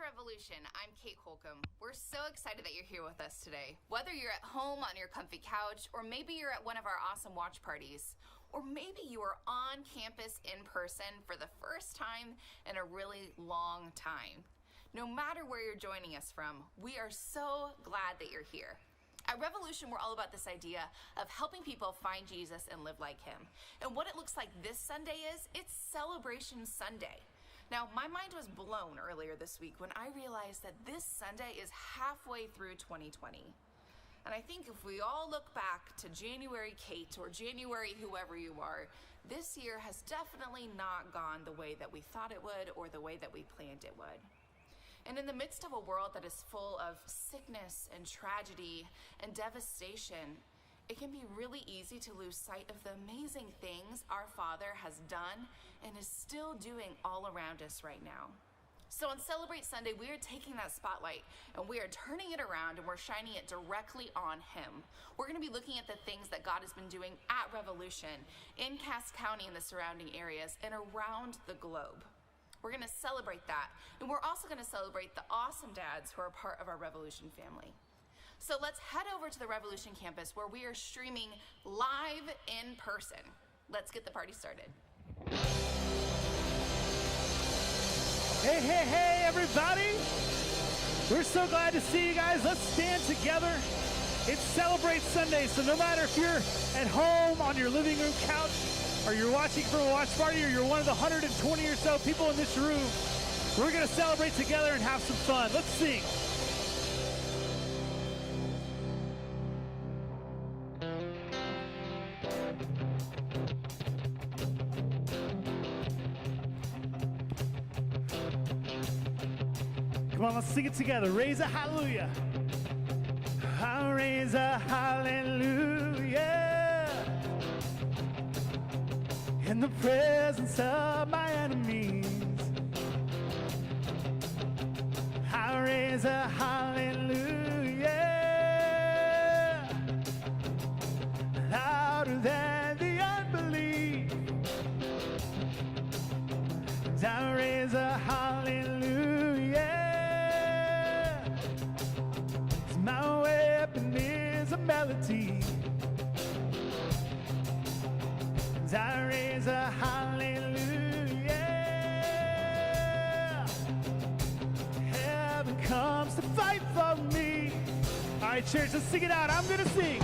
Revolution. I'm Kate Holcomb. We're so excited that you're here with us today. Whether you're at home on your comfy couch, or maybe you're at one of our awesome watch parties, or maybe you are on campus in person for the first time in a really long time. No matter where you're joining us from, we are so glad that you're here. At Revolution, we're all about this idea of helping people find Jesus and live like him. And what it looks like this Sunday is, it's Celebration Sunday. Now, my mind was blown earlier this week when I realized that this Sunday is halfway through 2020. And I think if we all look back to January Kate or January whoever you are, this year has definitely not gone the way that we thought it would or the way that we planned it would. And in the midst of a world that is full of sickness and tragedy and devastation, it can be really easy to lose sight of the amazing things our Father has done and is still doing all around us right now. So on Celebrate Sunday, we are taking that spotlight and we are turning it around and we're shining it directly on him. We're going to be looking at the things that God has been doing at Revolution, in Cass County and the surrounding areas, and around the globe. We're going to celebrate that. And we're also going to celebrate the awesome dads who are part of our Revolution family. So let's head over to the Revolution campus where we are streaming live in person. Let's get the party started. Hey, everybody. We're so glad to see you guys. Let's stand together. It's Celebrate Sunday, so no matter if you're at home on your living room couch or you're watching from a watch party or you're one of the 120 or so people in this room, we're going to celebrate together and have some fun. Let's sing. Come on, let's sing it together. Raise a hallelujah. I'll raise a hallelujah in the presence of my enemies. I'll raise a hallelujah louder than the unbelief. I'll raise a hallelujah. My weapon is a melody. I raise a hallelujah. Heaven comes to fight for me. All right, church, let's sing it out. I'm gonna sing.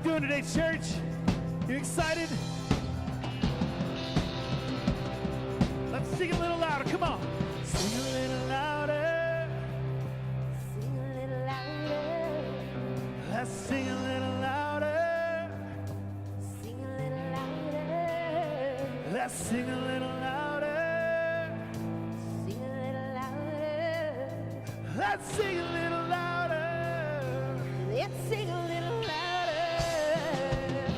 Today, church, you excited? Let's sing a little louder. Come on. Sing a little louder. Sing a little louder. Let's sing a little louder. Sing a little louder. Let's sing a little louder. Sing a little louder. Let's sing a little louder. Let's sing a little louder.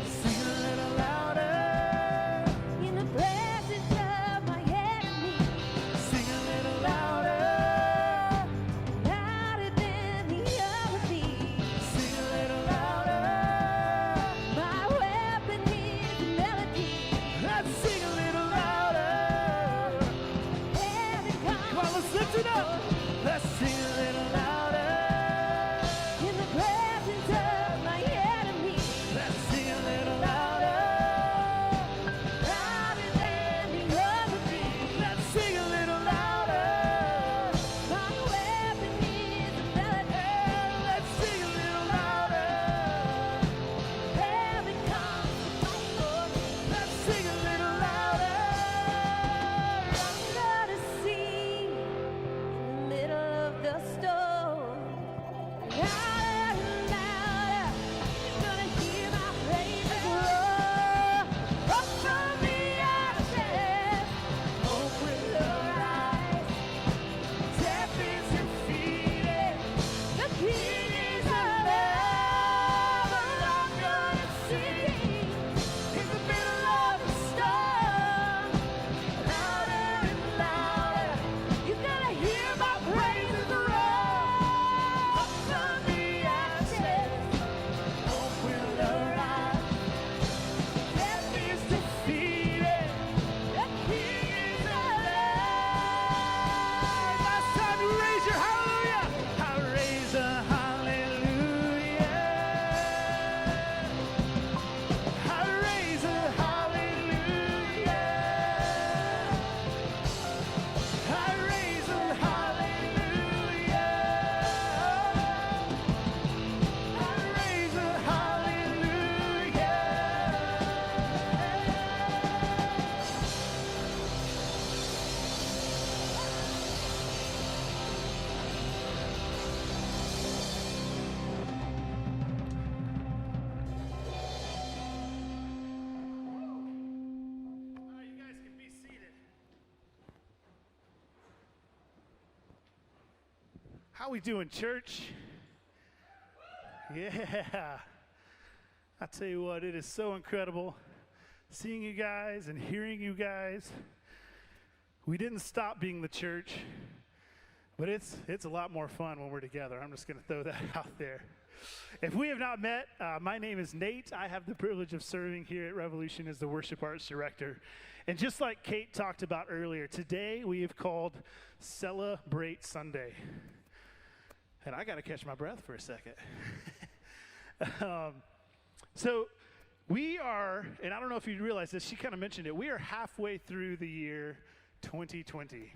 Sing a little louder. In the presence of my enemy. Sing a little louder. Louder than the other beat. Sing a little louder. My weapon is a melody. Let's sing a little louder. Heaven comes. Come on, let's lift it up. Let's sing a little louder. In the presence of my enemy. Let's sing a little louder. Louder than the other beat. Let's sing a little louder. My weapon is a melody. Let's sing a little louder. Heaven comes to fight for me. Let's sing a little louder. I'm gonna sing in the middle of the storm. Louder and louder, you're gonna hear my praises roar. Up from the ashes, hope will arise. Death is defeated. The King is alive, and I'm gonna sing in the middle of the storm. Louder and louder, you're gonna hear my praises roar. Up from the ashes, Hope will arise. death is Defeated. the King is alive. Last time you raise your hallelujah. I raise a hallelujah. I raise a hallelujah. I raise a hallelujah. I raise a hallelujah. You guys can be seated. How we doing, church? Yeah. I tell you what, it is so incredible seeing you guys and hearing you guys. We didn't stop being the church, but it's a lot more fun when we're together. I'm just going to throw that out there. If we have not met, my name is Nate. I have the privilege of serving here at Revolution as the worship arts director. And just like Kate talked about earlier, today we have called Celebrate Sunday. And I got to catch my breath for a second. So we are, and I don't know if you realize this, she kind of mentioned it, we are halfway through the year 2020.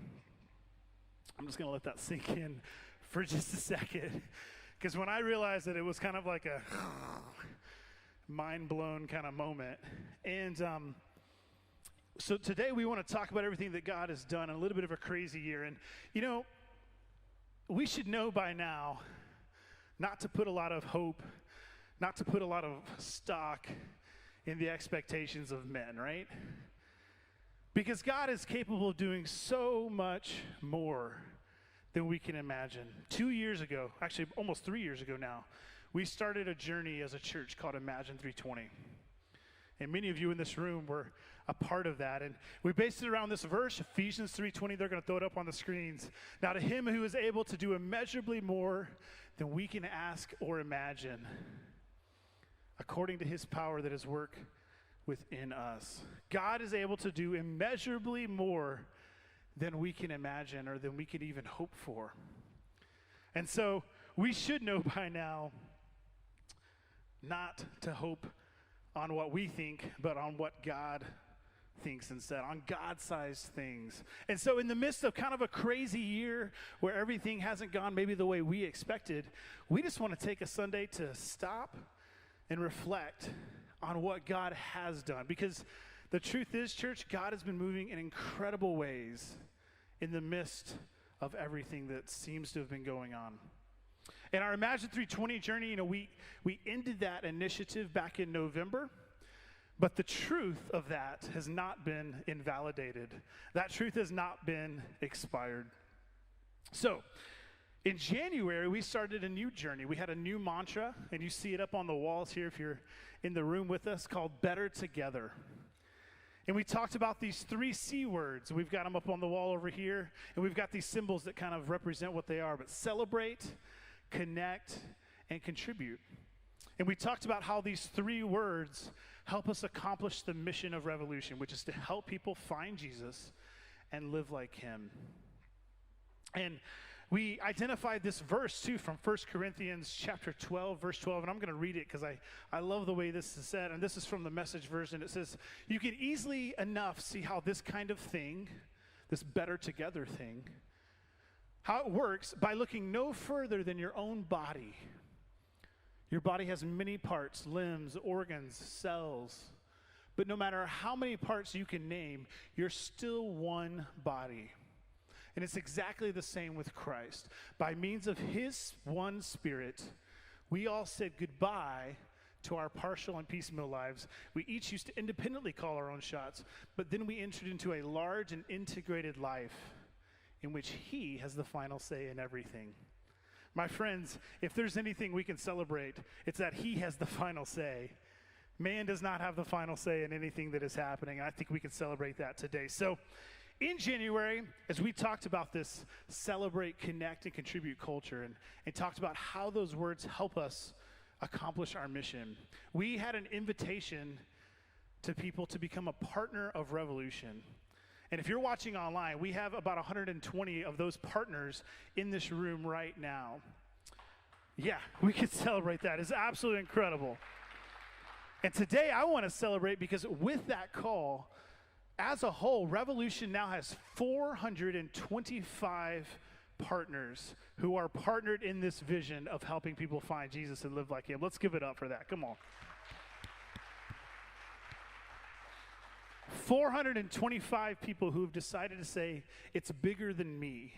I'm just going to let that sink in for just a second. Because when I realized that it was kind of like a mind-blown kind of moment. And so today we want to talk about everything that God has done in a little bit of a crazy year. And, you know, we should know by now not to put a lot of hope, not to put a lot of stock in the expectations of men, right? Because God is capable of doing so much more than we can imagine. 2 years ago, actually almost 3 years ago now, we started a journey as a church called Imagine 320. And many of you in this room were a part of that. And we based it around this verse, Ephesians 3:20. They're going to throw it up on the screens. Now to him who is able to do immeasurably more than we can ask or imagine, according to his power that is work within us. God is able to do immeasurably more than we can imagine or than we can even hope for. And so we should know by now not to hope on what we think, but on what God thinks instead, on God-sized things. And so in the midst of kind of a crazy year where everything hasn't gone maybe the way we expected, we just want to take a Sunday to stop and reflect on what God has done. Because the truth is, church, God has been moving in incredible ways in the midst of everything that seems to have been going on. In our Imagine 320 journey, we ended that initiative back in November. But the truth of that has not been invalidated. That truth has not been expired. So, in January, we started a new journey. We had a new mantra, and you see it up on the walls here if you're in the room with us, called Better Together. And we talked about these 3 C words. We've got them up on the wall over here, and we've got these symbols that kind of represent what they are. But celebrate, connect, and contribute. And we talked about how these 3 words help us accomplish the mission of Revolution, which is to help people find Jesus and live like him. And we identified this verse, too, from 1 Corinthians chapter 12, verse 12, and I'm going to read it because I love the way this is said, and this is from the Message version. It says, you can easily enough see how this kind of thing, this better together thing, how it works by looking no further than your own body. Your body has many parts, limbs, organs, cells, but no matter how many parts you can name, you're still one body. And it's exactly the same with Christ. By means of his one Spirit, we all said goodbye to our partial and piecemeal lives. We each used to independently call our own shots, but then we entered into a large and integrated life in which he has the final say in everything. My friends, if there's anything we can celebrate, it's that he has the final say. Man does not have the final say in anything that is happening, and I think we can celebrate that today. So, in January, as we talked about this celebrate, connect, and contribute culture, and talked about how those words help us accomplish our mission, we had an invitation to people to become a partner of Revolution. And if you're watching online, we have about 120 of those partners in this room right now. Yeah, we can celebrate that. It's absolutely incredible. And today I want to celebrate because with that call, as a whole, Revolution now has 425 partners who are partnered in this vision of helping people find Jesus and live like him. Let's give it up for that. Come on. 425 people who have decided to say, it's bigger than me.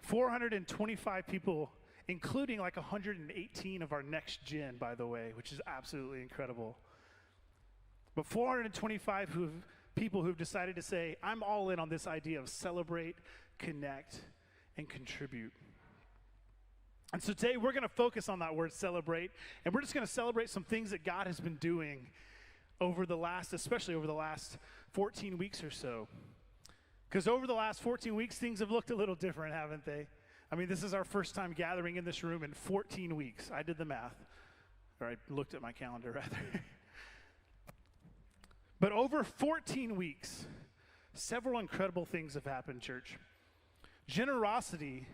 425 people, including like 118 of our next gen, by the way, which is absolutely incredible. But 425 people who've decided to say, I'm all in on this idea of celebrate, connect, and contribute. And so today we're going to focus on that word celebrate, and we're just going to celebrate some things that God has been doing especially over the last 14 weeks or so. Because over the last 14 weeks, things have looked a little different, haven't they? I mean, this is our first time gathering in this room in 14 weeks. I did the math, or I looked at my calendar, rather. But over 14 weeks, several incredible things have happened, church. Generosity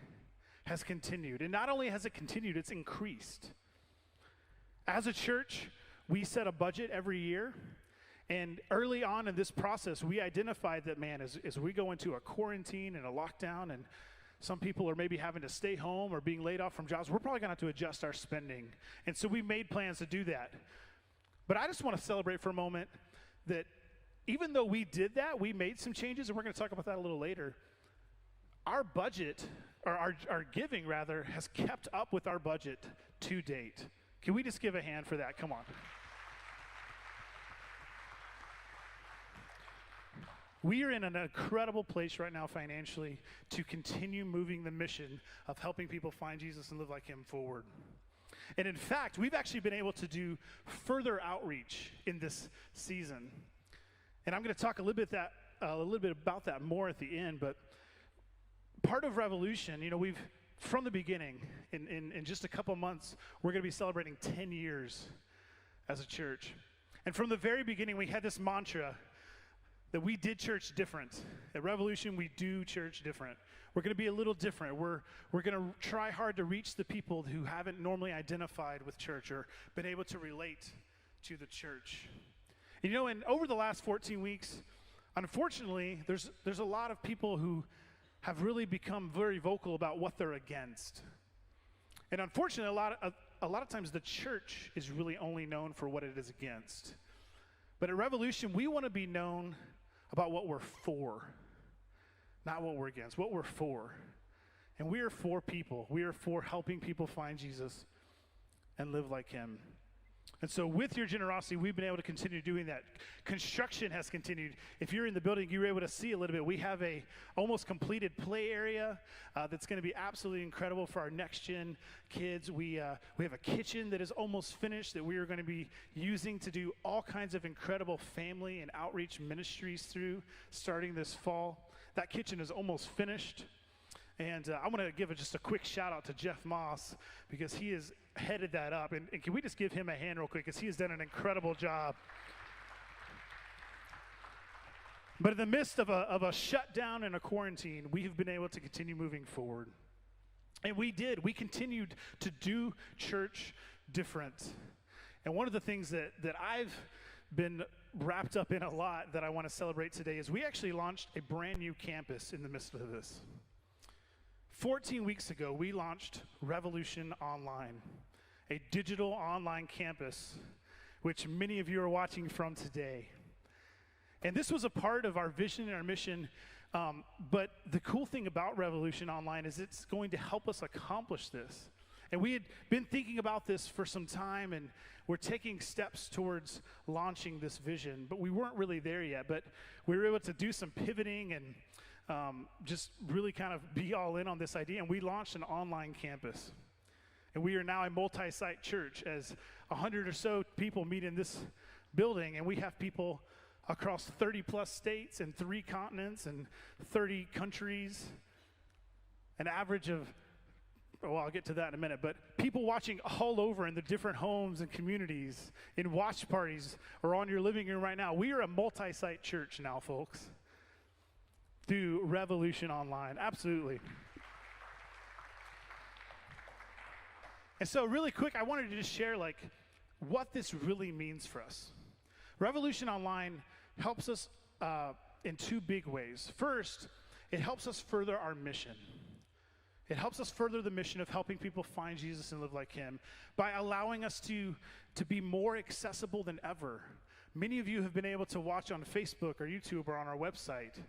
has continued, and not only has it continued, it's increased. As a church, we set a budget every year, and early on in this process, we identified that, man, as we go into a quarantine and a lockdown, and some people are maybe having to stay home or being laid off from jobs, we're probably going to have to adjust our spending. And so we made plans to do that. But I just want to celebrate for a moment that even though we did that, we made some changes, and we're going to talk about that a little later. Our budget, or our giving rather, has kept up with our budget to date. Can we just give a hand for that? Come on. We are in an incredible place right now financially to continue moving the mission of helping people find Jesus and live like him forward. And in fact, we've actually been able to do further outreach in this season. And I'm going to talk a little bit about that more at the end, but part of Revolution, we've, from the beginning, in just a couple months, we're going to be celebrating 10 years as a church. And from the very beginning, we had this mantra that we did church different. At Revolution, we do church different. We're going to be a little different. We're going to try hard to reach the people who haven't normally identified with church or been able to relate to the church. And over the last 14 weeks, unfortunately, there's a lot of people who have really become very vocal about what they're against. And unfortunately, a lot of times the church is really only known for what it is against. But at Revolution, we want to be known about what we're for, not what we're against, what we're for. And we are for people. We are for helping people find Jesus and live like him. And so with your generosity, we've been able to continue doing that. Construction has continued. If you're in the building, you were able to see a little bit. We have a almost completed play area that's going to be absolutely incredible for our next-gen kids. We have a kitchen that is almost finished that we are going to be using to do all kinds of incredible family and outreach ministries through starting this fall. That kitchen is almost finished. And I want to give just a quick shout out to Jeff Moss because he has headed that up. And can we just give him a hand real quick because he has done an incredible job. But in the midst of a shutdown and a quarantine, we have been able to continue moving forward. And we continued to do church different. And one of the things that I've been wrapped up in a lot that I want to celebrate today is we actually launched a brand new campus in the midst of this. 14 weeks ago, we launched Revolution Online, a digital online campus, which many of you are watching from today. And this was a part of our vision and our mission, but the cool thing about Revolution Online is it's going to help us accomplish this. And we had been thinking about this for some time, and we're taking steps towards launching this vision, but we weren't really there yet. But we were able to do some pivoting and just really kind of be all in on this idea, and we launched an online campus. And we are now a multi-site church as 100 or so people meet in this building, and we have people across 30-plus states and 3 continents and 30 countries, an average of, well, I'll get to that in a minute, but people watching all over in the different homes and communities, in watch parties, or on your living room right now. We are a multi-site church now, folks. Through Revolution Online, absolutely. And so really quick, I wanted to just share what this really means for us. Revolution Online helps us in 2 big ways. First, it helps us further our mission. It helps us further the mission of helping people find Jesus and live like him by allowing us to be more accessible than ever. Many of you have been able to watch on Facebook or YouTube or on our website.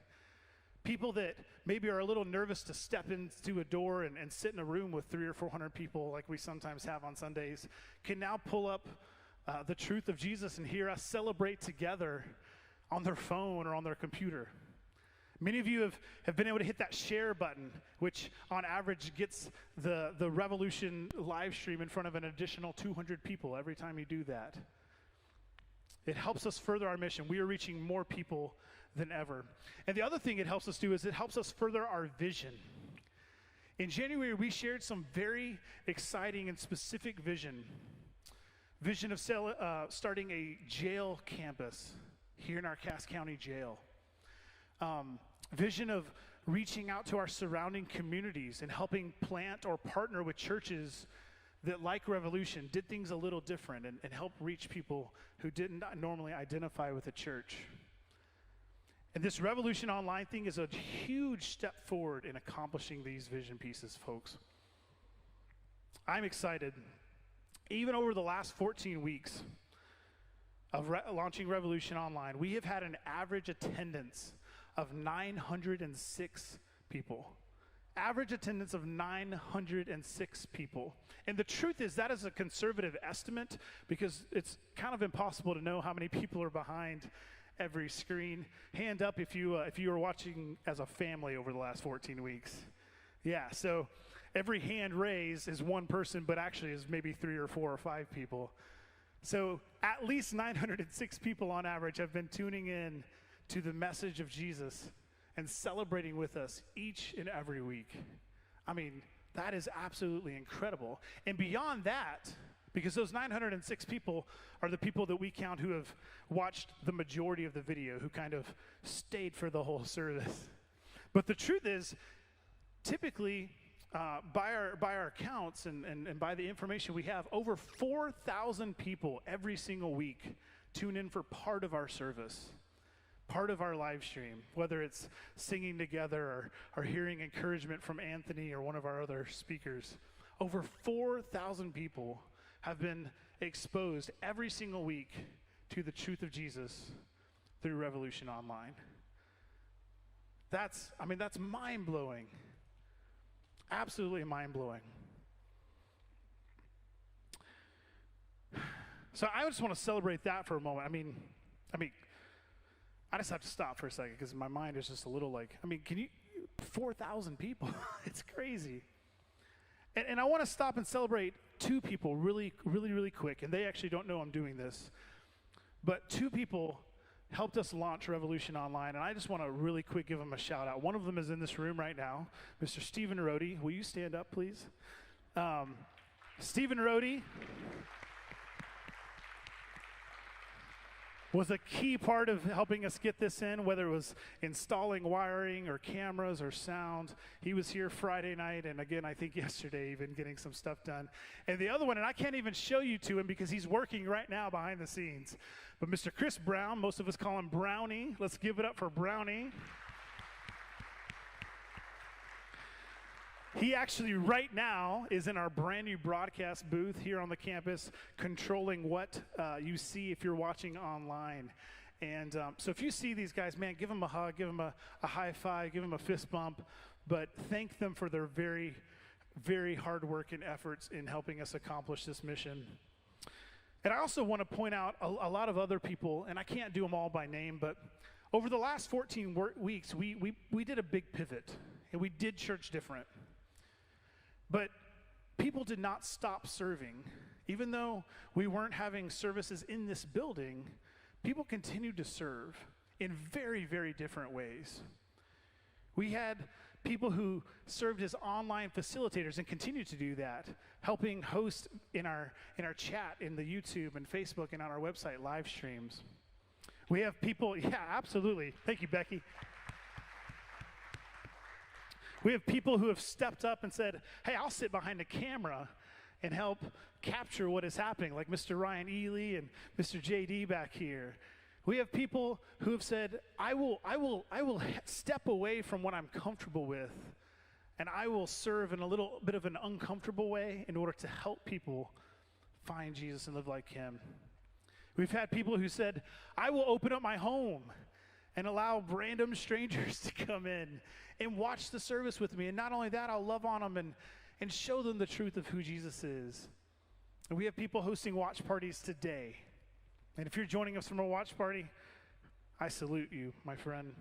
People that maybe are a little nervous to step into a door and sit in a room with 300 or 400 people like we sometimes have on Sundays can now pull up the truth of Jesus and hear us celebrate together on their phone or on their computer. Many of you have been able to hit that share button, which on average gets the Revolution live stream in front of an additional 200 people every time you do that. It helps us further our mission. We are reaching more people than ever. And the other thing it helps us do is it helps us further our vision. In January, we shared some very exciting and specific vision of starting a jail campus here in our Cass County Jail. Vision of reaching out to our surrounding communities and helping plant or partner with churches that, like Revolution, did things a little different and help reach people who didn't normally identify with a church. And this Revolution Online thing is a huge step forward in accomplishing these vision pieces, folks. I'm excited. Even over the last 14 weeks of launching Revolution Online, we have had an average attendance of 906 people. Average attendance of 906 people. And the truth is that is a conservative estimate because it's kind of impossible to know how many people are behind every screen. Hand up if you were watching as a family over the last 14 weeks. Yeah, so every hand raised is one person, but actually is maybe 3 or 4 or 5 people. So at least 906 people on average have been tuning in to the message of Jesus and celebrating with us each and every week. I mean, that is absolutely incredible. And beyond that, because those 906 people are the people that we count who have watched the majority of the video, who kind of stayed for the whole service. But the truth is, typically, by our counts and by the information we have, over 4,000 people every single week tune in for part of our service, part of our live stream, whether it's singing together or hearing encouragement from Anthony or one of our other speakers. Over 4,000 people have been exposed every single week to the truth of Jesus through Revolution Online. That's mind-blowing. Absolutely mind-blowing. So I just want to celebrate that for a moment. I mean, I just have to stop for a second because my mind is just a little like, 4,000 people. It's crazy. And I want to stop and celebrate two people really, really, really quick. And they actually don't know I'm doing this. But two people helped us launch Revolution Online. And I just want to really quick give them a shout out. One of them is in this room right now, Mr. Stephen Rody. Will you stand up, please? Stephen Rody was a key part of helping us get this in, whether it was installing wiring or cameras or sound. He was here Friday night, and again, I think yesterday, even getting some stuff done. And the other one, and I can't even show you to him because he's working right now behind the scenes, but Mr. Chris Brown, most of us call him Brownie. Let's give it up for Brownie. He actually right now is in our brand new broadcast booth here on the campus, controlling what you see if you're watching online. And so if you see these guys, man, give them a hug, give them a high five, give them a fist bump, but thank them for their very, very hard work and efforts in helping us accomplish this mission. And I also want to point out a lot of other people, and I can't do them all by name, but over the last 14 weeks, we did a big pivot, and we did church different. But people did not stop serving. Even though we weren't having services in this building, people continued to serve in very, very different ways. We had people who served as online facilitators and continue to do that, helping host in our chat in the YouTube and Facebook and on our website live streams. We have people, yeah, absolutely. Thank you, Becky. We have people who have stepped up and said, hey, I'll sit behind the camera and help capture what is happening, like Mr. Ryan Ely and Mr. JD back here. We have people who have said, I will step away from what I'm comfortable with, and I will serve in a little bit of an uncomfortable way in order to help people find Jesus and live like him. We've had people who said, I will open up my home and allow random strangers to come in and watch the service with me. And not only that, I'll love on them and show them the truth of who Jesus is. And we have people hosting watch parties today. And if you're joining us from a watch party, I salute you, my friend.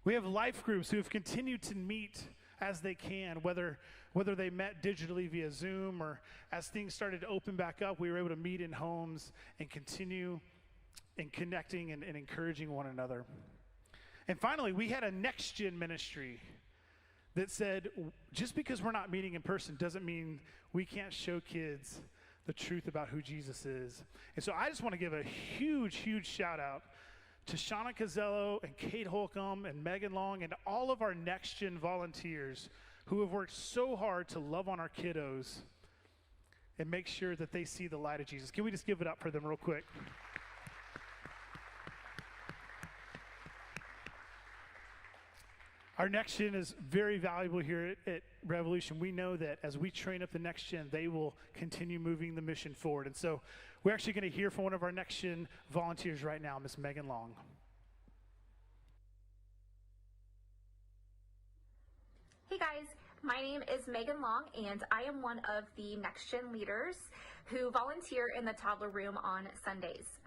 We have life groups who have continued to meet as they can, whether they met digitally via Zoom or as things started to open back up, we were able to meet in homes and continue in connecting and encouraging one another. And finally, we had a next-gen ministry that said, just because we're not meeting in person doesn't mean we can't show kids the truth about who Jesus is. And so I just want to give a huge, huge shout-out to Shauna Cazello and Kate Holcomb and Megan Long and all of our next-gen volunteers who have worked so hard to love on our kiddos and make sure that they see the light of Jesus. Can we just give it up for them real quick? Our next gen is very valuable here at Revolution. We know that as we train up the next gen, they will continue moving the mission forward. And so we're actually going to hear from one of our next gen volunteers right now, Miss Megan Long. Hey guys, my name is Megan Long, and I am one of the next gen leaders who volunteer in the toddler room on Sundays.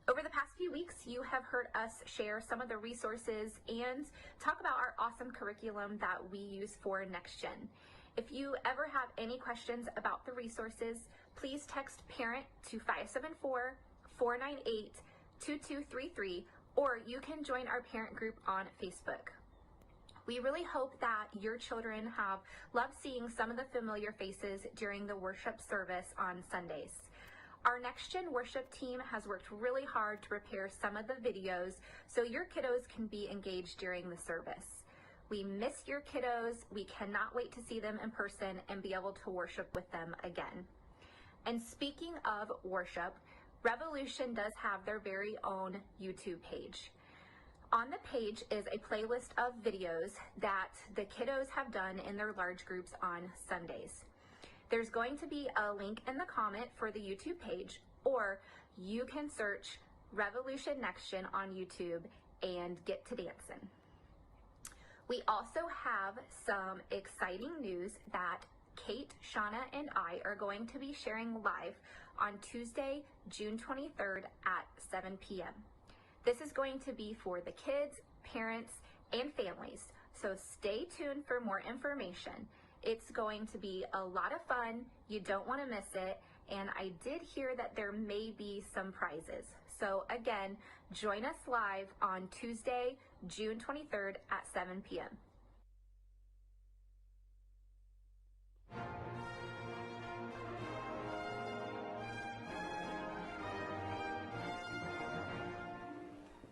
Over the past few weeks, you have heard us share some of the resources and talk about our awesome curriculum that we use for Next Gen. If you ever have any questions about the resources, please text PARENT to 574-498-2233, or you can join our parent group on Facebook. We really hope that your children have loved seeing some of the familiar faces during the worship service on Sundays. Our Next Gen worship team has worked really hard to prepare some of the videos so your kiddos can be engaged during the service. We miss your kiddos. We cannot wait to see them in person and be able to worship with them again. And speaking of worship, Revolution does have their very own YouTube page. On the page is a playlist of videos that the kiddos have done in their large groups on Sundays. There's going to be a link in the comment for the YouTube page, or you can search Revolution Next Gen on YouTube and get to dancing. We also have some exciting news that Kate, Shauna, and I are going to be sharing live on Tuesday, June 23rd at 7 p.m. This is going to be for the kids, parents, and families, so stay tuned for more information. It's going to be a lot of fun. You don't want to miss it. And I did hear that there may be some prizes. So again, join us live on Tuesday, June 23rd at 7 p.m.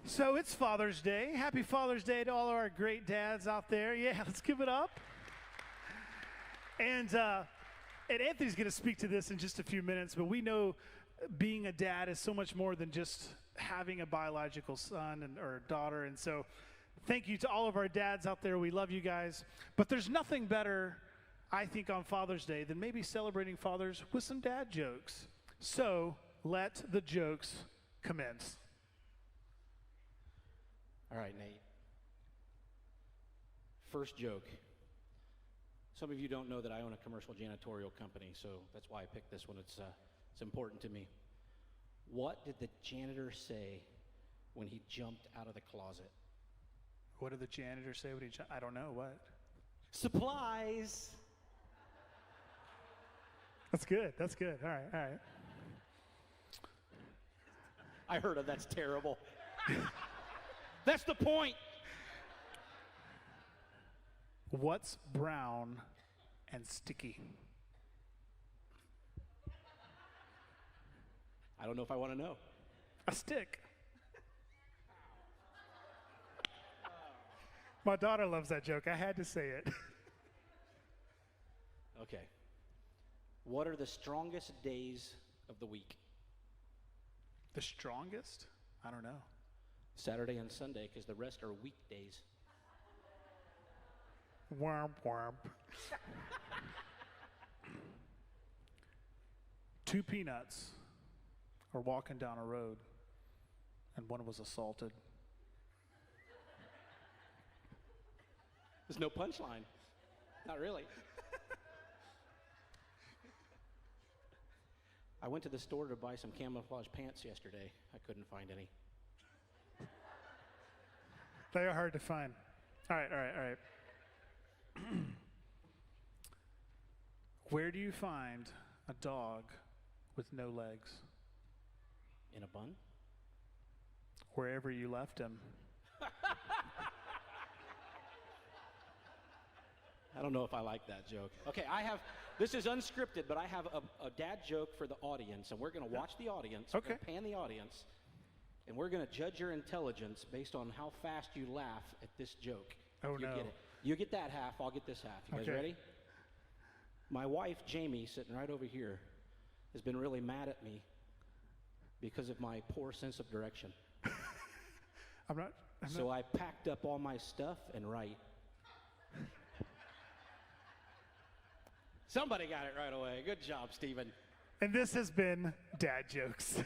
So it's Father's Day. Happy Father's Day to all of our great dads out there. Yeah, let's give it up. And Anthony's going to speak to this in just a few minutes, but we know being a dad is so much more than just having a biological son or daughter. And so thank you to all of our dads out there. We love you guys. But there's nothing better, I think, on Father's Day than maybe celebrating fathers with some dad jokes. So let the jokes commence. All right, Nate. First joke. Some of you don't know that I own a commercial janitorial company, so that's why I picked this one. It's important to me. What did the janitor say when he jumped out of the closet? What did the janitor say when he jumped? I don't know. What? Supplies. That's good. That's good. All right. All right. I heard of that's terrible. That's the point. What's brown and sticky? I don't know if I want to know. A stick. My daughter loves that joke. I had to say it. Okay. What are the strongest days of the week? The strongest? I don't know. Saturday and Sunday, because the rest are weekdays. Womp womp. Two peanuts are walking down a road, and one was assaulted. There's no punchline. Not really. I went to the store to buy some camouflage pants yesterday. I couldn't find any. They are hard to find. All right. Where do you find a dog with no legs? In a bun? Wherever you left him. I don't know if I like that joke. Okay, this is unscripted, but I have a dad joke for the audience, and we're going to watch the audience. Okay. We're gonna pan the audience, and we're going to judge your intelligence based on how fast you laugh at this joke. Oh, you no. Get it. You get that half, I'll get this half. You guys Okay. ready? My wife, Jamie, sitting right over here, has been really mad at me because of my poor sense of direction. I'm not. So I packed up all my stuff and right. Somebody got it right away. Good job, Stephen. And this has been Dad Jokes.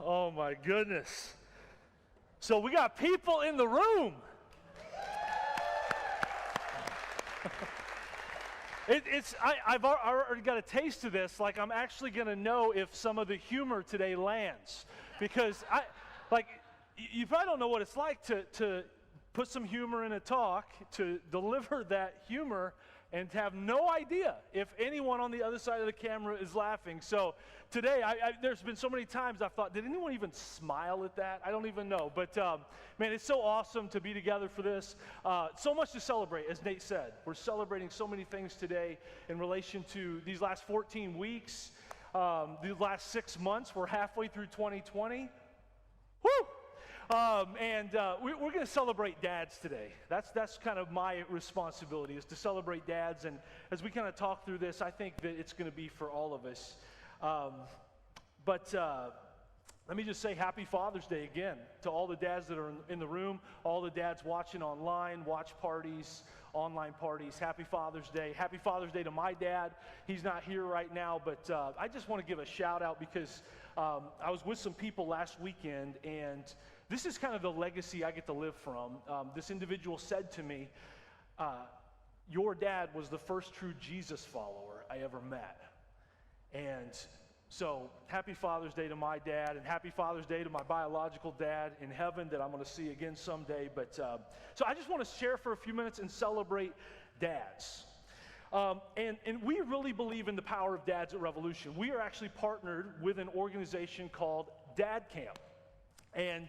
Oh my goodness. So we got people in the room. I've already got a taste of this. Like, I'm actually going to know if some of the humor today lands. Because you probably don't know what it's like to put some humor in a talk, to deliver that humor, and to have no idea if anyone on the other side of the camera is laughing. So today, there's been so many times I've thought, did anyone even smile at that? I don't even know. But man, it's so awesome to be together for this. So much to celebrate, as Nate said. We're celebrating so many things today in relation to these last 14 weeks, these last 6 months. We're halfway through 2020. Woo! We're going to celebrate dads today. That's kind of my responsibility, is to celebrate dads. And as we kind of talk through this, I think that it's going to be for all of us. Let me just say Happy Father's Day again to all the dads that are in the room, all the dads watching online, watch parties, online parties. Happy Father's Day. Happy Father's Day to my dad. He's not here right now, but I just want to give a shout out because I was with some people last weekend, and this is kind of the legacy I get to live from. This individual said to me, your dad was the first true Jesus follower I ever met. And so happy Father's Day to my dad, and happy Father's Day to my biological dad in heaven that I'm going to see again someday. But so I just want to share for a few minutes and celebrate dads. And we really believe in the power of dads at Revolution. We are actually partnered with an organization called Dad Camp. And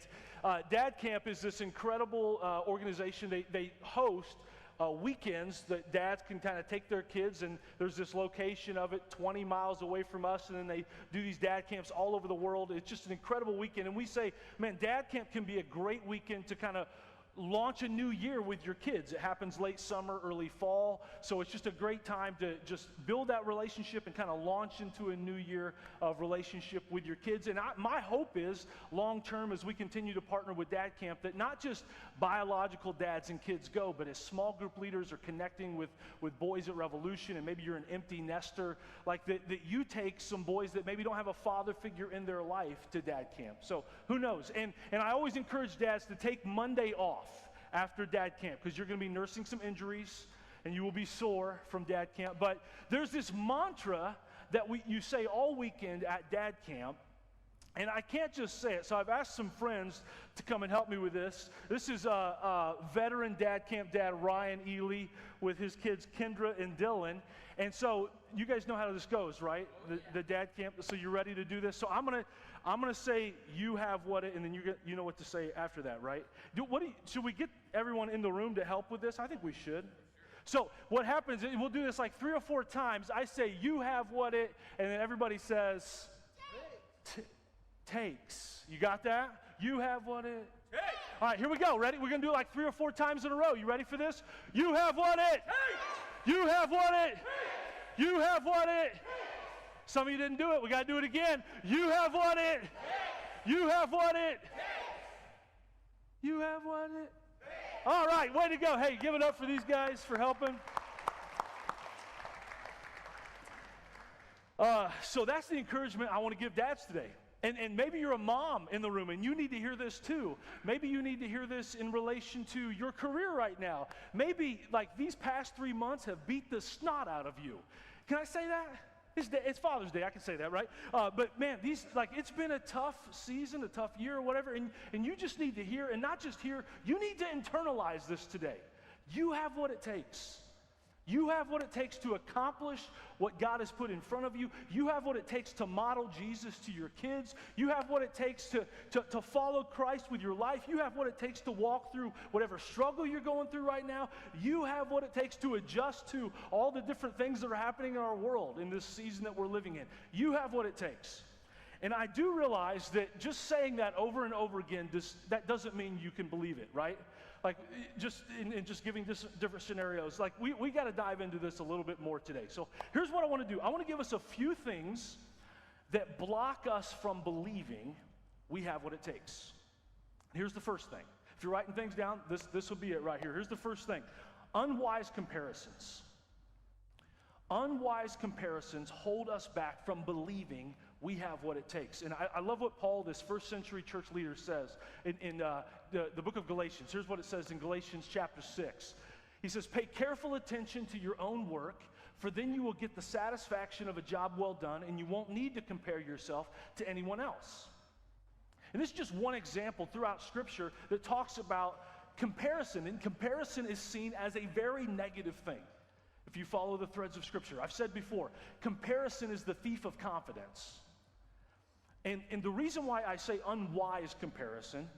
Dad Camp is this incredible organization. They host weekends that dads can kind of take their kids, and there's this location of it 20 miles away from us, and then they do these dad camps all over the world. It's just an incredible weekend, and we say, man, Dad Camp can be a great weekend to kind of launch a new year with your kids. It happens late summer, early fall, so it's just a great time to just build that relationship and kind of launch into a new year of relationship with your kids. And my hope is, long term, as we continue to partner with Dad Camp, that not just biological dads and kids go, but as small group leaders are connecting with boys at Revolution, and maybe you're an empty nester, like that you take some boys that maybe don't have a father figure in their life to Dad Camp. So who knows? And I always encourage dads to take Monday off after Dad Camp, because you're going to be nursing some injuries and you will be sore from Dad Camp. But there's this mantra that you say all weekend at Dad Camp, and I can't just say it. So I've asked some friends to come and help me with this. This is veteran Dad Camp dad Ryan Ely with his kids Kendra and Dylan. And so you guys know how this goes, right? The Dad Camp. So you're ready to do this? So I'm gonna say, you have what it, and then you know what to say after that, right? Should we get everyone in the room to help with this? I think we should. So what happens is, we'll do this like 3 or 4 times. I say, you have what it, and then everybody says, takes. You got that? You have what it takes. All right, here we go. Ready? We're going to do it like 3 or 4 times in a row. You ready for this? You have what it takes. You have what it takes. You have what it takes. Some of you didn't do it. We got to do it again. You have what it takes. You have what it takes. You have what it takes. All right, way to go. Hey, give it up for these guys for helping. So that's the encouragement I want to give dads today. And maybe you're a mom in the room and you need to hear this too. Maybe you need to hear this in relation to your career right now. Maybe like these past 3 months have beat the snot out of you. Can I say that? It's Father's Day, I can say that, right? But man, it's been a tough season, a tough year or whatever, and you just need to hear, and not just hear, you need to internalize this today. You have what it takes. You have what it takes to accomplish what God has put in front of you. You have what it takes to model Jesus to your kids. You have what it takes to follow Christ with your life. You have what it takes to walk through whatever struggle you're going through right now. You have what it takes to adjust to all the different things that are happening in our world in this season that we're living in. You have what it takes. And I do realize that just saying that over and over again, that doesn't mean you can believe it, right? Like, just giving different scenarios. Like, we got to dive into this a little bit more today. So here's what I want to do. I want to give us a few things that block us from believing we have what it takes. Here's the first thing. If you're writing things down, this will be it right here. Here's the first thing. Unwise comparisons. Unwise comparisons hold us back from believing we have what it takes. And I love what Paul, this first century church leader, says in the book of Galatians. Here's what it says in Galatians chapter 6. He says, pay careful attention to your own work, for then you will get the satisfaction of a job well done, and you won't need to compare yourself to anyone else. And this is just one example throughout Scripture that talks about comparison. And comparison is seen as a very negative thing. If you follow the threads of Scripture, I've said before, comparison is the thief of confidence. And the reason why I say unwise comparison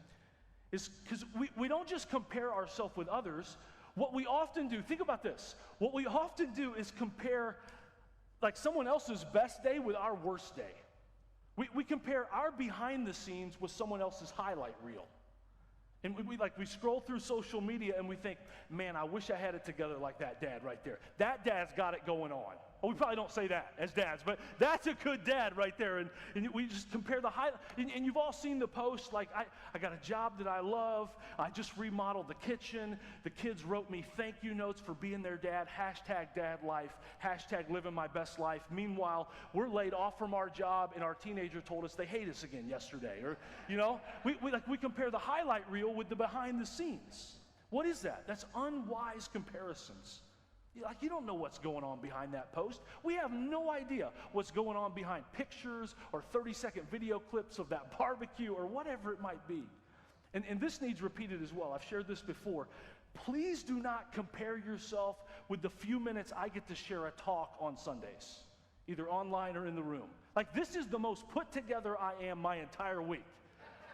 is because we don't just compare ourselves with others. What we often do, think about this, what we often do is compare like someone else's best day with our worst day. We compare our behind the scenes with someone else's highlight reel. And we scroll through social media and we think, man, I wish I had it together like that dad right there. That dad's got it going on. Well, we probably don't say that as dads, but that's a good dad right there. And we just compare the highlight. And you've all seen the post, like, I got a job that I love. I just remodeled the kitchen. The kids wrote me thank you notes for being their dad. # dad life. # living my best life. Meanwhile, we're laid off from our job, and our teenager told us they hate us again yesterday. Or, we compare the highlight reel with the behind the scenes. What is that? That's unwise comparisons. Like, you don't know what's going on behind that post. We have no idea what's going on behind pictures or 30-second video clips of that barbecue or whatever it might be. And this needs repeated as well. I've shared this before. Please do not compare yourself with the few minutes I get to share a talk on Sundays, either online or in the room. Like, this is the most put together I am my entire week.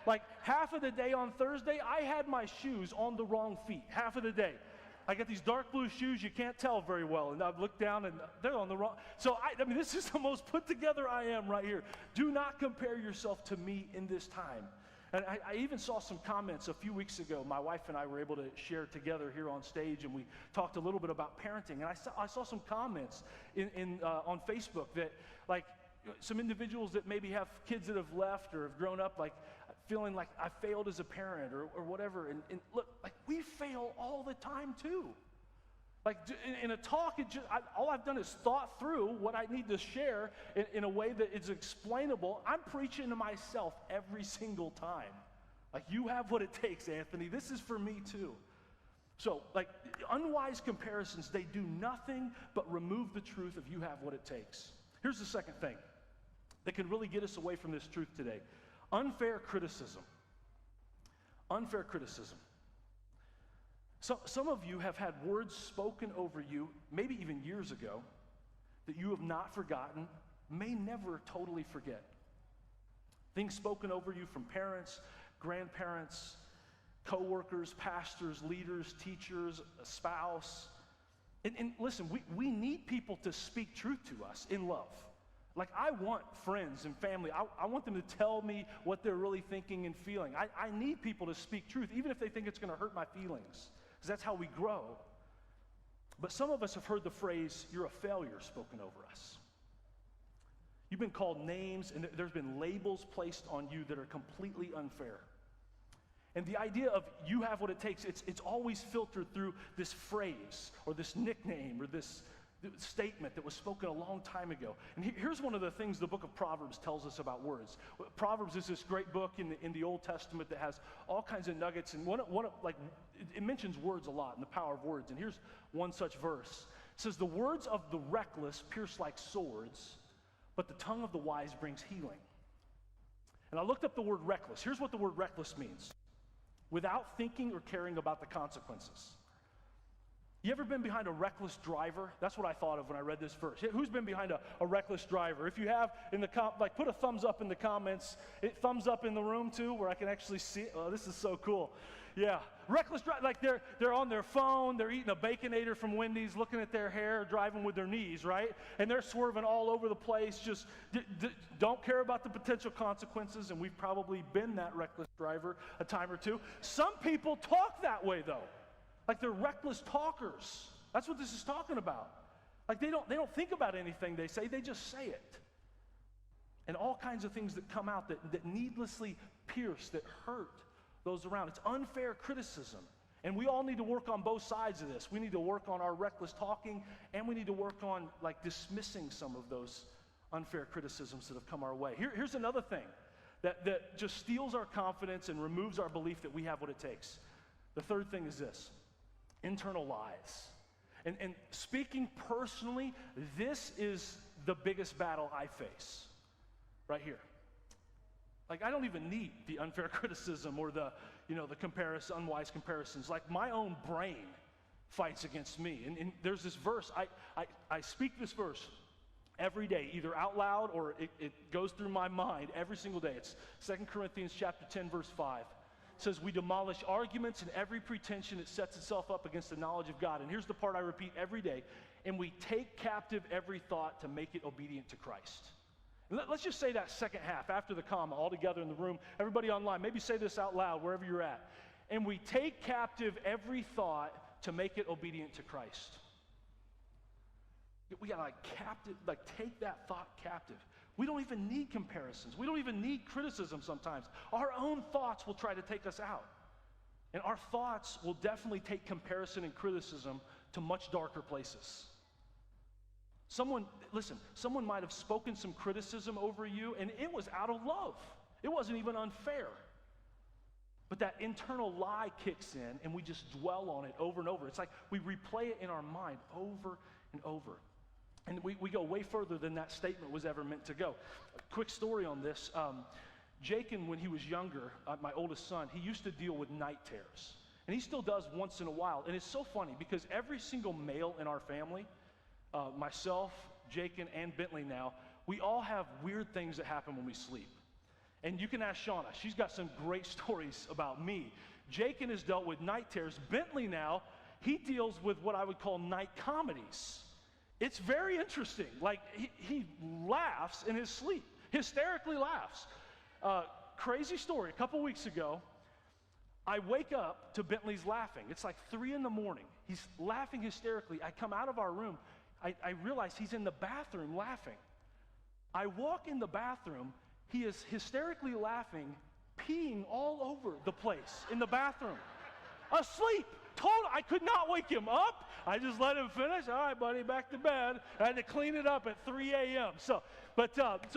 Like, half of the day on Thursday, I had my shoes on the wrong feet, half of the day. I got these dark blue shoes you can't tell very well, and I've looked down and they're on the wrong. So I mean, this is the most put together I am right here. Do not compare yourself to me in this time. And I even saw some comments a few weeks ago. My wife and I were able to share together here on stage, and we talked a little bit about parenting. And I saw some comments on Facebook that, like, some individuals that maybe have kids that have left or have grown up, like, feeling like I failed as a parent or whatever. And look, like, we fail all the time too. Like, in a talk, all I've done is thought through what I need to share in a way that is explainable. I'm preaching to myself every single time. Like, you have what it takes, Anthony. This is for me too. So, like, unwise comparisons, they do nothing but remove the truth of you have what it takes. Here's the second thing that can really get us away from this truth today. Unfair criticism. Unfair criticism. So, some of you have had words spoken over you, maybe even years ago, that you have not forgotten, may never totally forget. Things spoken over you from parents, grandparents, coworkers, pastors, leaders, teachers, a spouse. And listen, we need people to speak truth to us in love. Like, I want friends and family, I want them to tell me what they're really thinking and feeling. I need people to speak truth, even if they think it's going to hurt my feelings, because that's how we grow. But some of us have heard the phrase, you're a failure, spoken over us. You've been called names, and there's been labels placed on you that are completely unfair. And the idea of you have what it takes, it's always filtered through this phrase or this nickname or this statement that was spoken a long time ago. And here's one of the things the Book of Proverbs tells us about words. Proverbs is this great book in the Old Testament that has all kinds of nuggets, and it mentions words a lot and the power of words. And here's one such verse. It says, "The words of the reckless pierce like swords, but the tongue of the wise brings healing." And I looked up the word reckless. Here's what the word reckless means: without thinking or caring about the consequences. You ever been behind a reckless driver? That's what I thought of when I read this verse. Who's been behind a reckless driver? If you have, put a thumbs up in the comments. Thumbs up in the room too, where I can actually see it. Oh, this is so cool. Yeah, reckless driver, like they're on their phone, they're eating a Baconator from Wendy's, looking at their hair, driving with their knees, right? And they're swerving all over the place, just don't care about the potential consequences, and we've probably been that reckless driver a time or two. Some people talk that way, though. Like, they're reckless talkers. That's what this is talking about. Like, they don't think about anything they say, they just say it. And all kinds of things that come out that needlessly pierce, that hurt those around. It's unfair criticism. And we all need to work on both sides of this. We need to work on our reckless talking, and we need to work on, like, dismissing some of those unfair criticisms that have come our way. Here's another thing that just steals our confidence and removes our belief that we have what it takes. The third thing is this: internal lies. And speaking personally, this is the biggest battle I face right here. Like, I don't even need the unfair criticism or the unwise comparisons. Like, my own brain fights against me. And there's this verse, I speak this verse every day, either out loud or it goes through my mind every single day. It's 2 Corinthians chapter 10, verse 5. It says, "We demolish arguments and every pretension that sets itself up against the knowledge of God." And here's the part I repeat every day: "And we take captive every thought to make it obedient to Christ." And let's just say that second half after the comma, all together in the room. Everybody online, maybe say this out loud wherever you're at. "And we take captive every thought to make it obedient to Christ." We gotta take that thought captive. We don't even need comparisons. We don't even need criticism sometimes. Our own thoughts will try to take us out. And our thoughts will definitely take comparison and criticism to much darker places. Someone might have spoken some criticism over you, and it was out of love. It wasn't even unfair. But that internal lie kicks in, and we just dwell on it over and over. It's like we replay it in our mind over and over. And we go way further than that statement was ever meant to go. A quick story on this. Jacob, when he was younger, my oldest son, he used to deal with night terrors. And he still does once in a while. And it's so funny because every single male in our family, myself, Jacob, and Bentley now, we all have weird things that happen when we sleep. And you can ask Shauna. She's got some great stories about me. Jacob has dealt with night terrors. Bentley now, he deals with what I would call night comedies. It's very interesting. Like, he laughs in his sleep, hysterically laughs. Crazy story. A couple weeks ago, I wake up to Bentley's laughing. It's like 3 in the morning. He's laughing hysterically. I come out of our room. I realize he's in the bathroom laughing. I walk in the bathroom. He is hysterically laughing, peeing all over the place in the bathroom. Asleep. I could not wake him up. I just let him finish. All right, buddy, back to bed. I had to clean it up at 3 a.m. So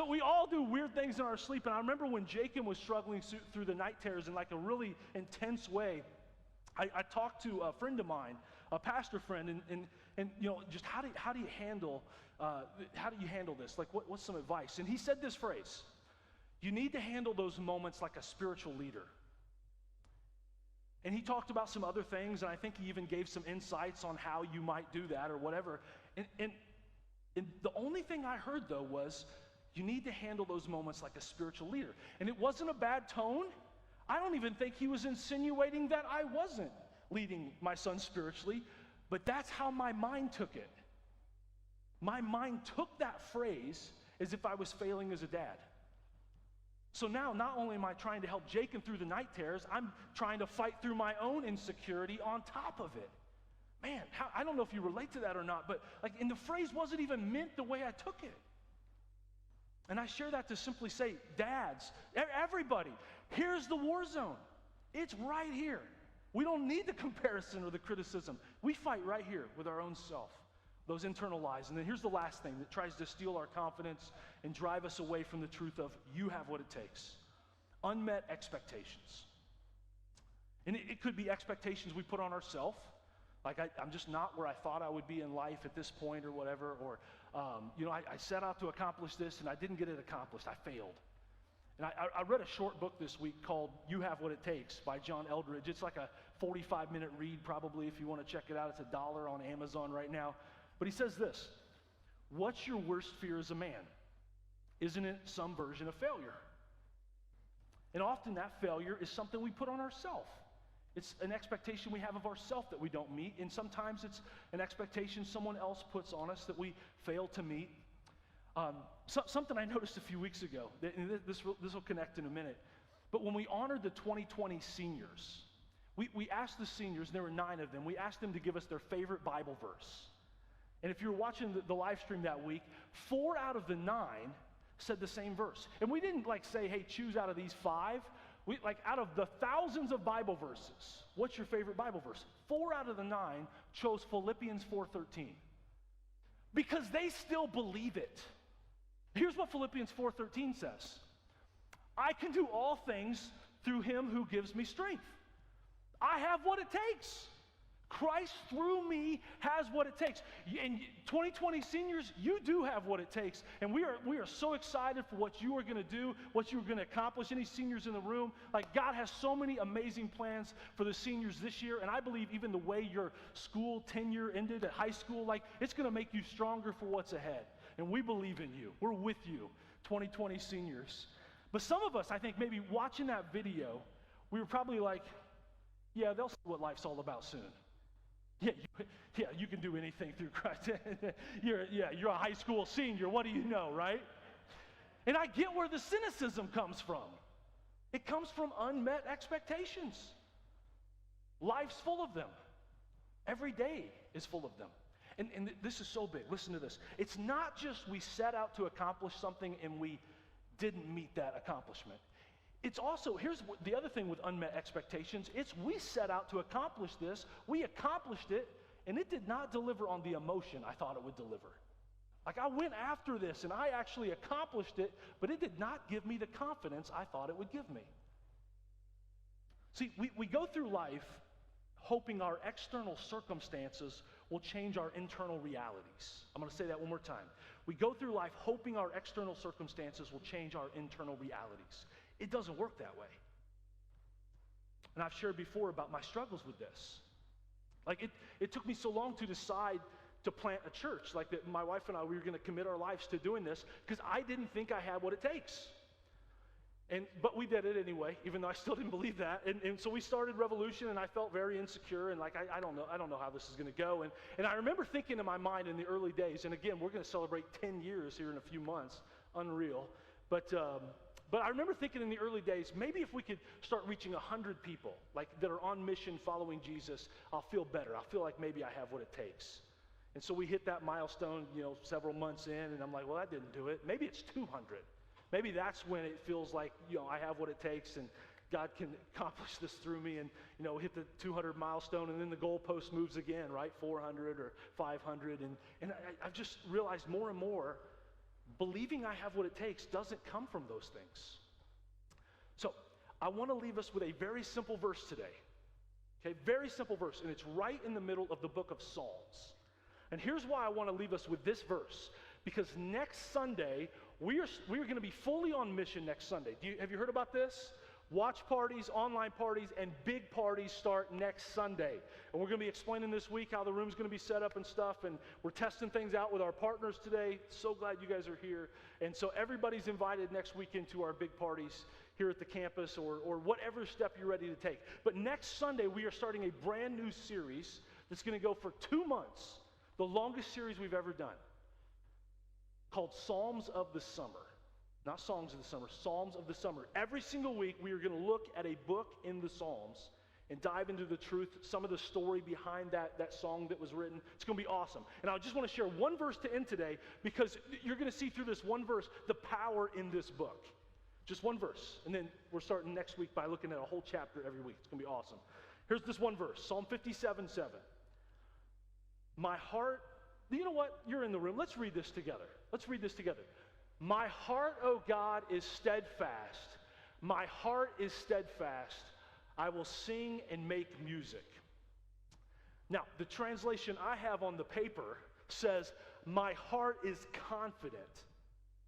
we all do weird things in our sleep. And I remember when Jacob was struggling through the night terrors in like a really intense way, I talked to a friend of mine, a pastor friend, and you know, just how do you handle this? Like, what's some advice? And he said this phrase: you need to handle those moments like a spiritual leader. And he talked about some other things, and I think he even gave some insights on how you might do that or whatever. And the only thing I heard, though, was you need to handle those moments like a spiritual leader. And it wasn't a bad tone. I don't even think he was insinuating that I wasn't leading my son spiritually, but that's how my mind took it. My mind took that phrase as if I was failing as a dad. So now, not only am I trying to help Jacob through the night terrors, I'm trying to fight through my own insecurity on top of it. Man, I don't know if you relate to that or not, but and the phrase wasn't even meant the way I took it. And I share that to simply say, dads, everybody, here's the war zone. It's right here. We don't need the comparison or the criticism. We fight right here with our own self. Those internal lies. And then here's the last thing that tries to steal our confidence and drive us away from the truth of you have what it takes. Unmet expectations. And it could be expectations we put on ourselves. Like I'm just not where I thought I would be in life at this point or whatever. Or, I set out to accomplish this and I didn't get it accomplished. I failed. And I read a short book this week called You Have What It Takes by Eldridge. It's like a 45-minute read probably if you want to check it out. It's $1 on Amazon right now. But he says this: what's your worst fear as a man? Isn't it some version of failure? And often that failure is something we put on ourselves. It's an expectation we have of ourselves that we don't meet, and sometimes it's an expectation someone else puts on us that we fail to meet. Something I noticed a few weeks ago, and this will connect in a minute, but when we honored the 2020 seniors, we asked the seniors, and there were 9 of them, we asked them to give us their favorite Bible verse. And if you were watching the live stream that week, 4 out of the 9 said the same verse. And we didn't say, hey, choose out of these 5. We out of the thousands of Bible verses, what's your favorite Bible verse? 4 out of the 9 chose Philippians 4:13. Because they still believe it. Here's what Philippians 4:13 says: I can do all things through him who gives me strength. I have what it takes. Christ through me has what it takes. And 2020 seniors, you do have what it takes. And we are so excited for what you are going to do, what you're going to accomplish. Any seniors in the room, God has so many amazing plans for the seniors this year. And I believe even the way your school tenure ended at high school, it's going to make you stronger for what's ahead. And we believe in you. We're with you, 2020 seniors. But some of us, I think, maybe watching that video, we were probably like, yeah, they'll see what life's all about soon. Yeah, you can do anything through Christ. You're a high school senior. What do you know, right? And I get where the cynicism comes from. It comes from unmet expectations. Life's full of them. Every day is full of them. And this is so big. Listen to this. It's not just we set out to accomplish something and we didn't meet that accomplishment. It's also, here's the other thing with unmet expectations. It's we set out to accomplish this, we accomplished it, and it did not deliver on the emotion I thought it would deliver. Like I went after this and I actually accomplished it, but it did not give me the confidence I thought it would give me. See, we go through life hoping our external circumstances will change our internal realities. I'm going to say that one more time. We go through life hoping our external circumstances will change our internal realities. It doesn't work that way. And I've shared before about my struggles with this. Like it took me so long to decide to plant a church. Like that, my wife and I, we were going to commit our lives to doing this because I didn't think I had what it takes. But we did it anyway, even though I still didn't believe that. And so we started Revolution, and I felt very insecure, and like, I don't know how this is going to go. And I remember thinking in my mind in the early days, and again, we're going to celebrate 10 years here in a few months, unreal. But I remember thinking in the early days, maybe if we could start reaching 100 people, like that are on mission following Jesus, I'll feel better. I'll feel like maybe I have what it takes. And so we hit that milestone, several months in, and I'm like, well, that didn't do it. Maybe it's 200. Maybe that's when it feels like, I have what it takes and God can accomplish this through me and, hit the 200 milestone and then the goalpost moves again, right? 400 or 500. And I've just realized more and more, believing I have what it takes doesn't come from those things. So I want to leave us with a very simple verse today. Okay, very simple verse. And it's right in the middle of the book of Psalms. And here's why I want to leave us with this verse. Because next Sunday, we are going to be fully on mission next Sunday. Have you heard about this? Watch parties, online parties, and big parties start next Sunday. And we're going to be explaining this week how the room's going to be set up and stuff. And we're testing things out with our partners today. So glad you guys are here. And so everybody's invited next weekend to our big parties here at the campus or whatever step you're ready to take. But next Sunday, we are starting a brand new series that's going to go for 2 months, the longest series we've ever done, called Psalms of the Summer. Not Songs of the Summer, Psalms of the Summer. Every single week, we are going to look at a book in the Psalms and dive into the truth, some of the story behind that song that was written. It's going to be awesome. And I just want to share one verse to end today because you're going to see through this one verse the power in this book. Just one verse. And then we're starting next week by looking at a whole chapter every week. It's going to be awesome. Here's this one verse, Psalm 57:7. My heart, you know what? You're in the room. Let's read this together. Let's read this together. My heart, O God, is steadfast. My heart is steadfast. I will sing and make music. Now, the translation I have on the paper says, my heart is confident.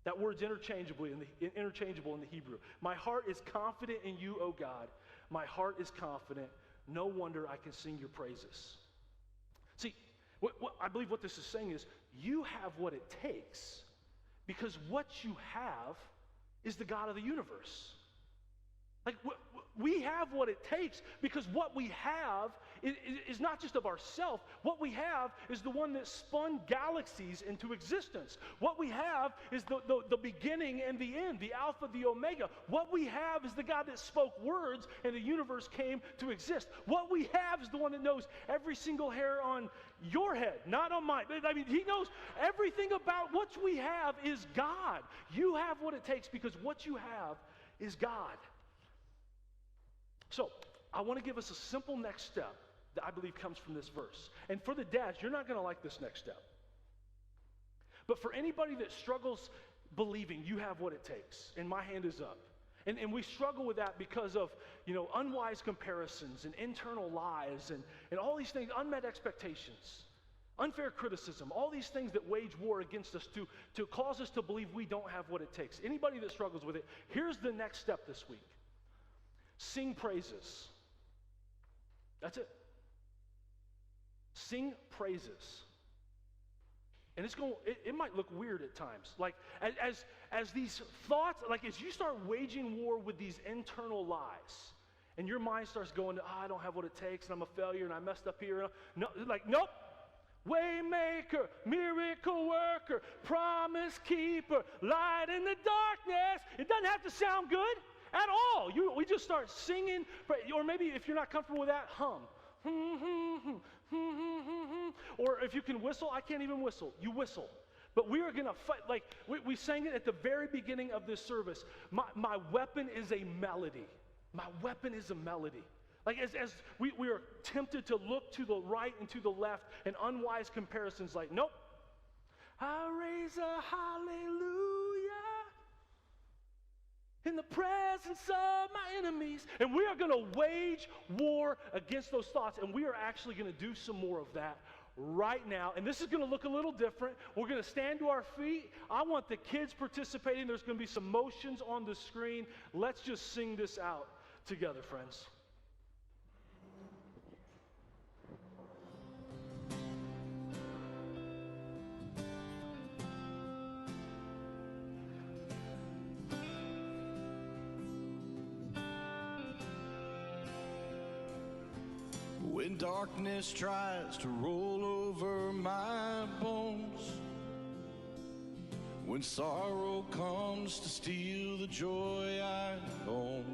That word's interchangeable in the Hebrew. My heart is confident in you, O God. My heart is confident. No wonder I can sing your praises. See, I believe what this is saying is, you have what it takes because what you have is the God of the universe. Like, we have what it takes because what we have is not just of ourselves. What we have is the one that spun galaxies into existence. What we have is the beginning and the end, the Alpha, the Omega. What we have is the God that spoke words and the universe came to exist. What we have is the one that knows every single hair on your head, not on mine. I mean, he knows everything about what we have is God. You have what it takes because what you have is God. So, I want to give us a simple next step that I believe comes from this verse. And for the dads, you're not going to like this next step. But for anybody that struggles believing you have what it takes, and my hand is up, and we struggle with that because of, unwise comparisons and internal lies and all these things, unmet expectations, unfair criticism, all these things that wage war against us to cause us to believe we don't have what it takes. Anybody that struggles with it, here's the next step this week. Sing praises. That's it. Sing praises. And it might look weird at times. Like as these thoughts, like as you start waging war with these internal lies, and your mind starts going, I don't have what it takes, and I'm a failure, and I messed up here. No, nope. Waymaker, miracle worker, promise keeper, light in the darkness. It doesn't have to sound good at all. We just start singing, or maybe if you're not comfortable with that, hum. Or if you can whistle, I can't even whistle. You whistle. But we are going to fight. Like we sang it at the very beginning of this service. My weapon is a melody. My weapon is a melody. Like as we are tempted to look to the right and to the left and unwise comparisons like, nope. I raise a hallelujah in the presence of my enemies. And we are going to wage war against those thoughts. And we are actually going to do some more of that right now. And this is going to look a little different. We're going to stand to our feet. I want the kids participating. There's going to be some motions on the screen. Let's just sing this out together, friends. When darkness tries to roll over my bones, when sorrow comes to steal the joy I own,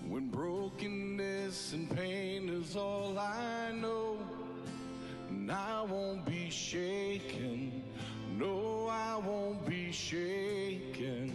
when brokenness and pain is all I know, and I won't be shaken, no, I won't be shaken.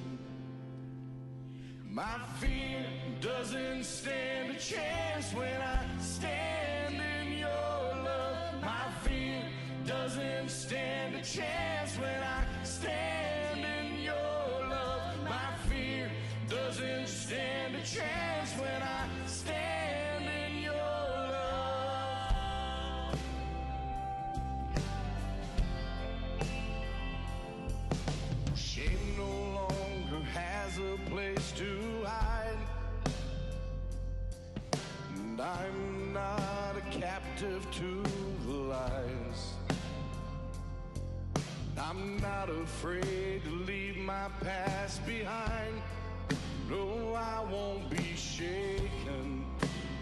My fear doesn't stand a chance when I stand in your love. My fear doesn't stand a chance when I stand in your love. My fear doesn't stand a chance when I stand in your love. Shame no longer has a place to hide, and I'm not a captive to the lies. I'm not afraid to leave my past behind. No, I won't be shaken.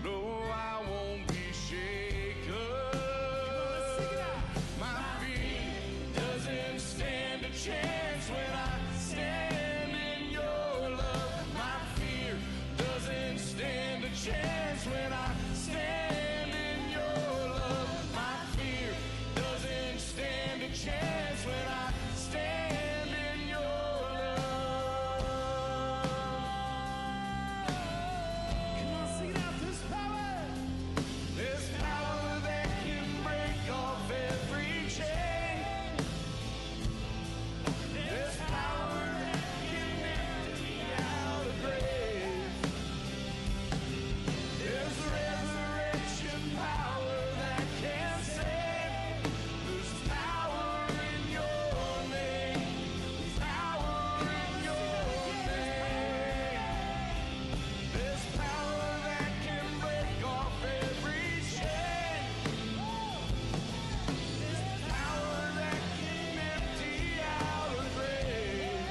No, I won't be shaken. My feet doesn't stand a chance when I stand in your love. My fear doesn't stand a chance when I stand in your love. My fear doesn't stand a chance when I stand in your love. Come on, sing it out. This power that can break off every chain. This power that can empty out a grave. There's resurrection power that can save. There's power in your name. There's power in your name. There's power that can break off every chain. There's power that can empty out a grave.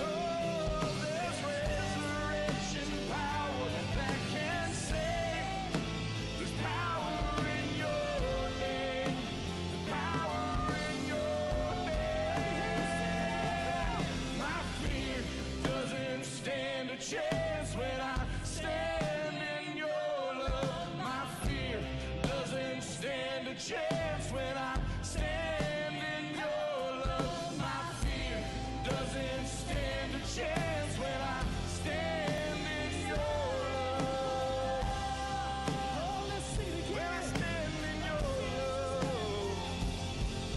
Oh, there's resurrection power that can save. There's power in your name. There's power in your name. My fear doesn't stand a chance when I stand in your love. My fear doesn't stand a chance when I stand in your love. My fear doesn't stand a chance when I stand in your love. Oh, let's sing it again. When I stand in your love.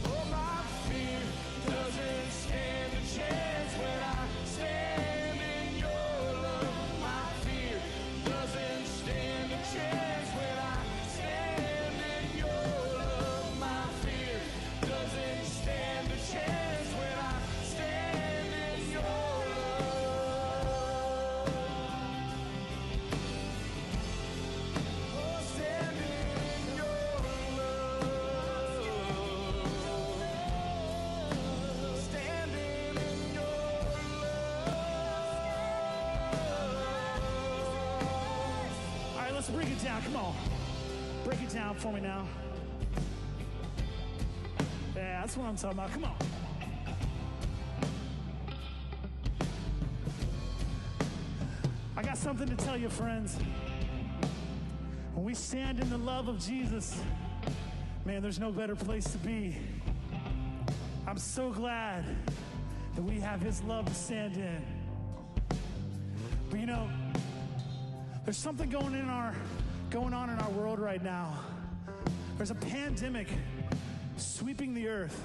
Oh, my fear doesn't stand a chance when I stand in your love. My fear doesn't stand a chance when I stand in your love. My fear doesn't stand a chance when I stand in your love. Oh, standing in your love. Standing in your love. All right, let's break it down. Come on. Break it down for me now. Yeah, that's what I'm talking about. Come on. I got something to tell you, friends. we stand in the love of Jesus, man, there's no better place to be. I'm so glad that we have his love to stand in. But you know, there's something going on in our world right now. There's a pandemic sweeping the earth.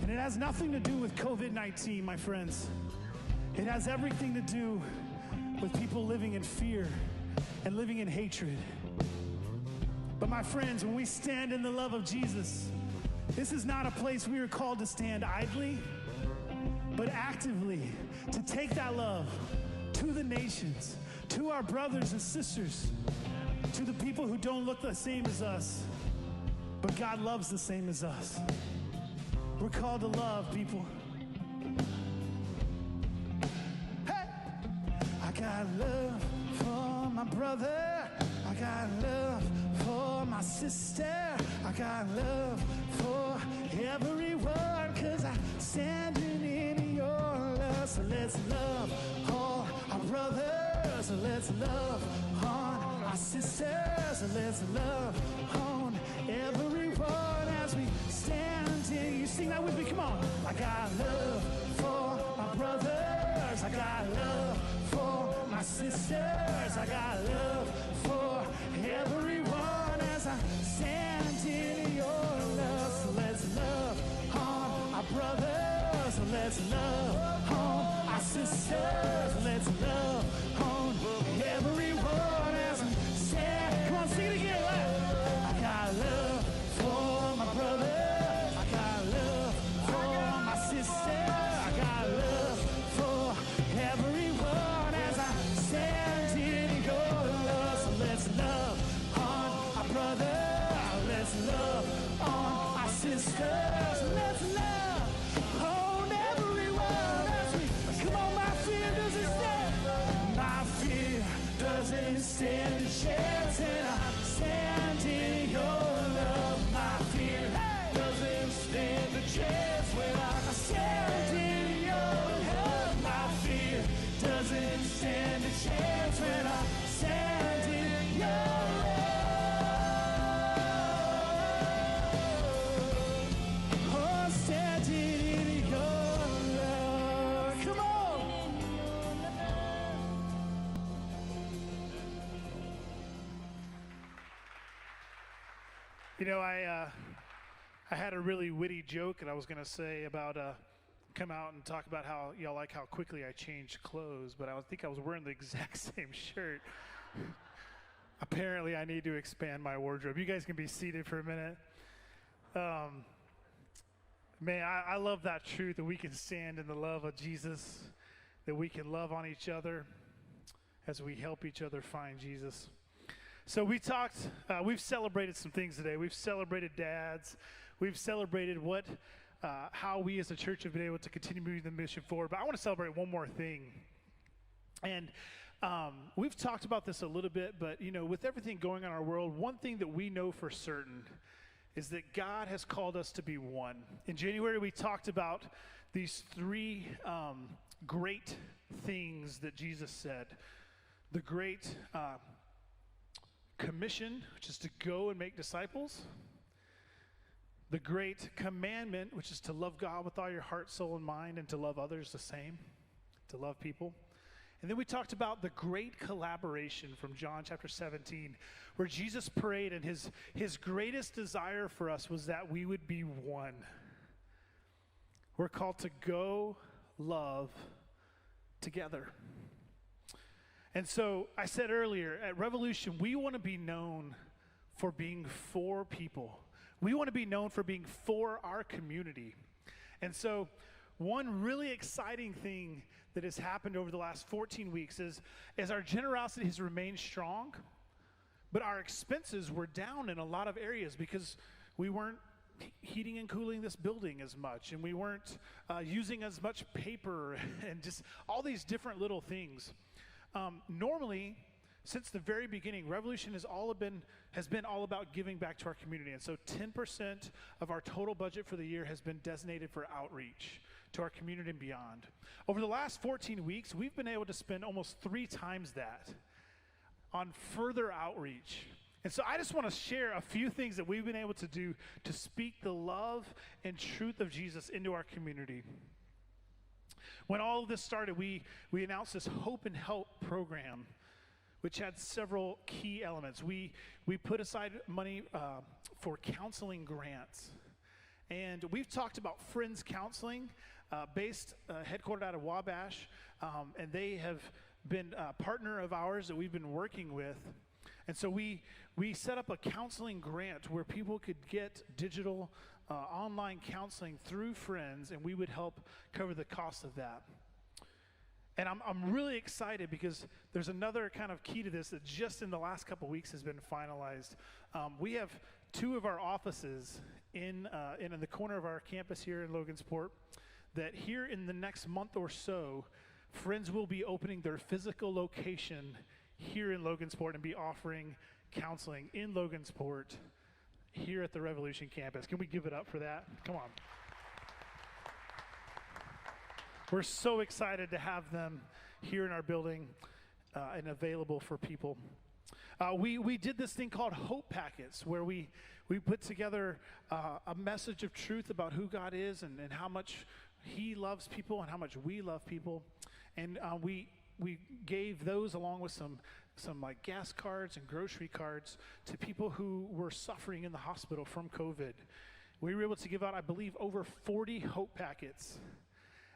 And it has nothing to do with COVID-19, my friends. It has everything to do with people living in fear and living in hatred. But my friends, when we stand in the love of Jesus, this is not a place we are called to stand idly, but actively to take that love to the nations, to our brothers and sisters, to the people who don't look the same as us, but God loves the same as us. We're called to love people. Hey! I got love for my brother. I got love for my sister. I got love for everyone, 'cause I'm standing in your love. So let's love all our brothers. So let's love on our sisters. So let's love on everyone as we stand in. You sing that with me, come on. I got love for my brothers. I got love for my sisters. I got love for everyone as I stand in your love. So let's love on our brothers. So let's love on our sisters. Let's love on everyone as we stand. Come on, sing it again. I got love for my brother. I got love for my sister. I got love for everyone as I stand in your love. So let's love on our brother. Let's love on our sisters. Let's love on everyone as we come on. My fear doesn't stand. My fear doesn't stand a chance, and I stand in your love. My fear doesn't stand a chance when I stand in your love. My fear doesn't stand a chance when I stand in your love. Oh, standing in your love. Come on. You know, I had a really witty joke that I was going to say about come out and talk about how y'all like how quickly I changed clothes, but I think I was wearing the exact same shirt. Apparently, I need to expand my wardrobe. You guys can be seated for a minute. Man, I love that truth that we can stand in the love of Jesus, that we can love on each other as we help each other find Jesus. So we've celebrated some things today. We've celebrated dads. We've celebrated how we as a church have been able to continue moving the mission forward. But I want to celebrate one more thing. And we've talked about this a little bit, but you know, with everything going on in our world, one thing that we know for certain is that God has called us to be one. In January, we talked about these three great things that Jesus said. The great commission, which is to go and make disciples. The great commandment, which is to love God with all your heart, soul, and mind, and to love others the same, to love people. And then we talked about the great collaboration from John chapter 17, where Jesus prayed, and his greatest desire for us was that we would be one. We're called to go love together. And so I said earlier, at Revolution, we want to be known for being for people. We want to be known for being for our community. And so one really exciting thing that has happened over the last 14 weeks is our generosity has remained strong, but our expenses were down in a lot of areas because we weren't heating and cooling this building as much, and we weren't using as much paper and just all these different little things. Normally, since the very beginning, Revolution has been all about giving back to our community. And so 10% of our total budget for the year has been designated for outreach to our community and beyond. Over the last 14 weeks, we've been able to spend almost 3 times that on further outreach And so I just want to share a few things that we've been able to do to speak the love and truth of Jesus into our community. When all of this started, we announced this Hope and Help program, which had several key elements. We put aside money for counseling grants. And we've talked about Friends Counseling, headquartered out of Wabash, and they have been a partner of ours that we've been working with. And so we set up a counseling grant where people could get digital online counseling through Friends, and we would help cover the cost of that. And I'm really excited because there's another kind of key to this that just in the last couple weeks has been finalized. We have 2 of our offices in the corner of our campus here in Logansport that here in the next month or so, Friends will be opening their physical location here in Logansport and be offering counseling in Logansport here at the Revolution campus. Can we give it up for that? Come on. We're so excited to have them here in our building and available for people. We did this thing called Hope Packets, where we put together a message of truth about who God is and how much He loves people and how much we love people. And we gave those along with some like gas cards and grocery cards to people who were suffering in the hospital from COVID. We were able to give out, I believe, over 40 Hope Packets.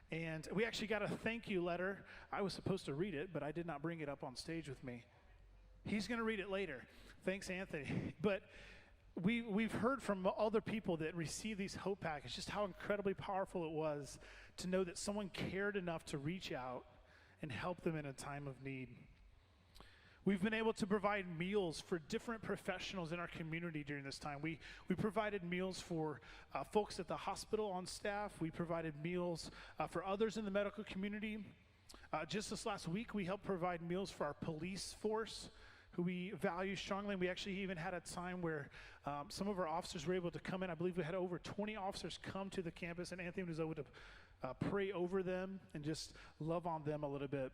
And we actually got a thank you letter. I was supposed to read it, but I did not bring it up on stage with me. He's going to read it later. Thanks, Anthony. But we've heard from other people that received these Hope Packets just how incredibly powerful it was to know that someone cared enough to reach out and help them in a time of need. We've been able to provide meals for different professionals in our community during this time. We provided meals for folks at the hospital on staff. We provided meals for others in the medical community. Just this last week, we helped provide meals for our police force, who we value strongly. And we actually even had a time where some of our officers were able to come in. I believe we had over 20 officers come to the campus, and Anthony was able to pray over them and just love on them a little bit.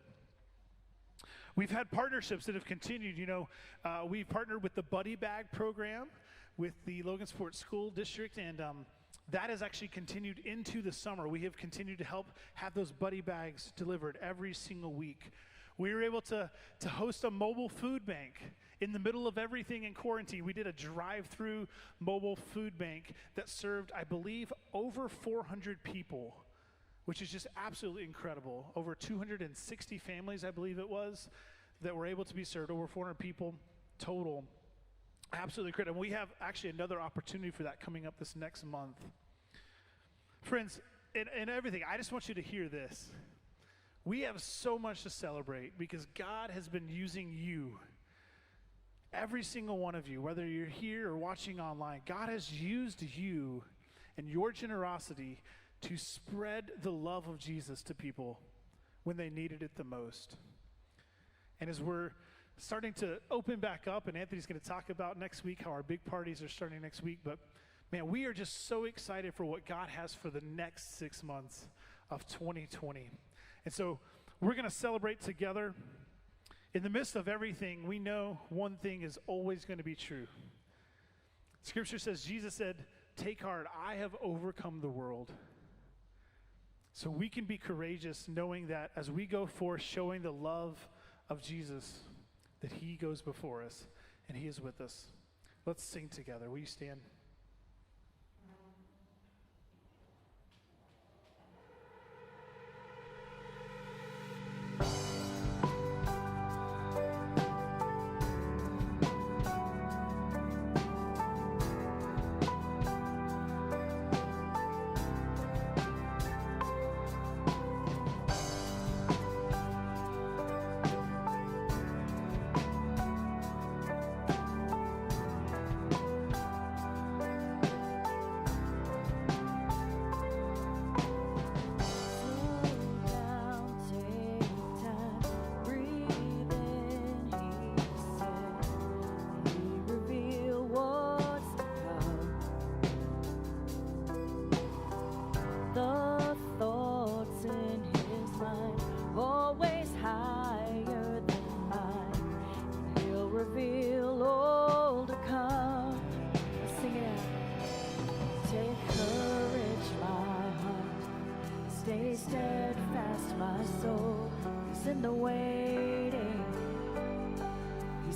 We've had partnerships that have continued. We've partnered with the Buddy Bag program with the Logansport School District, and that has actually continued into the summer. We have continued to help have those Buddy Bags delivered every single week. We were able to host a mobile food bank in the middle of everything in quarantine. We did a drive-through mobile food bank that served, I believe, over 400 people, which is just absolutely incredible. Over 260 families, I believe it was, that were able to be served. Over 400 people total. Absolutely incredible. We have actually another opportunity for that coming up this next month. Friends, in everything, I just want you to hear this. We have so much to celebrate because God has been using you, every single one of you, whether you're here or watching online. God has used you and your generosity to spread the love of Jesus to people when they needed it the most. And as we're starting to open back up, and Anthony's going to talk about next week how our big parties are starting next week, but man, we are just so excited for what God has for the next 6 months of 2020. And so we're going to celebrate together. In the midst of everything, we know one thing is always going to be true. Scripture says, Jesus said, "Take heart, I have overcome the world." So we can be courageous knowing that as we go forth showing the love of Jesus, that He goes before us and He is with us. Let's sing together. Will you stand?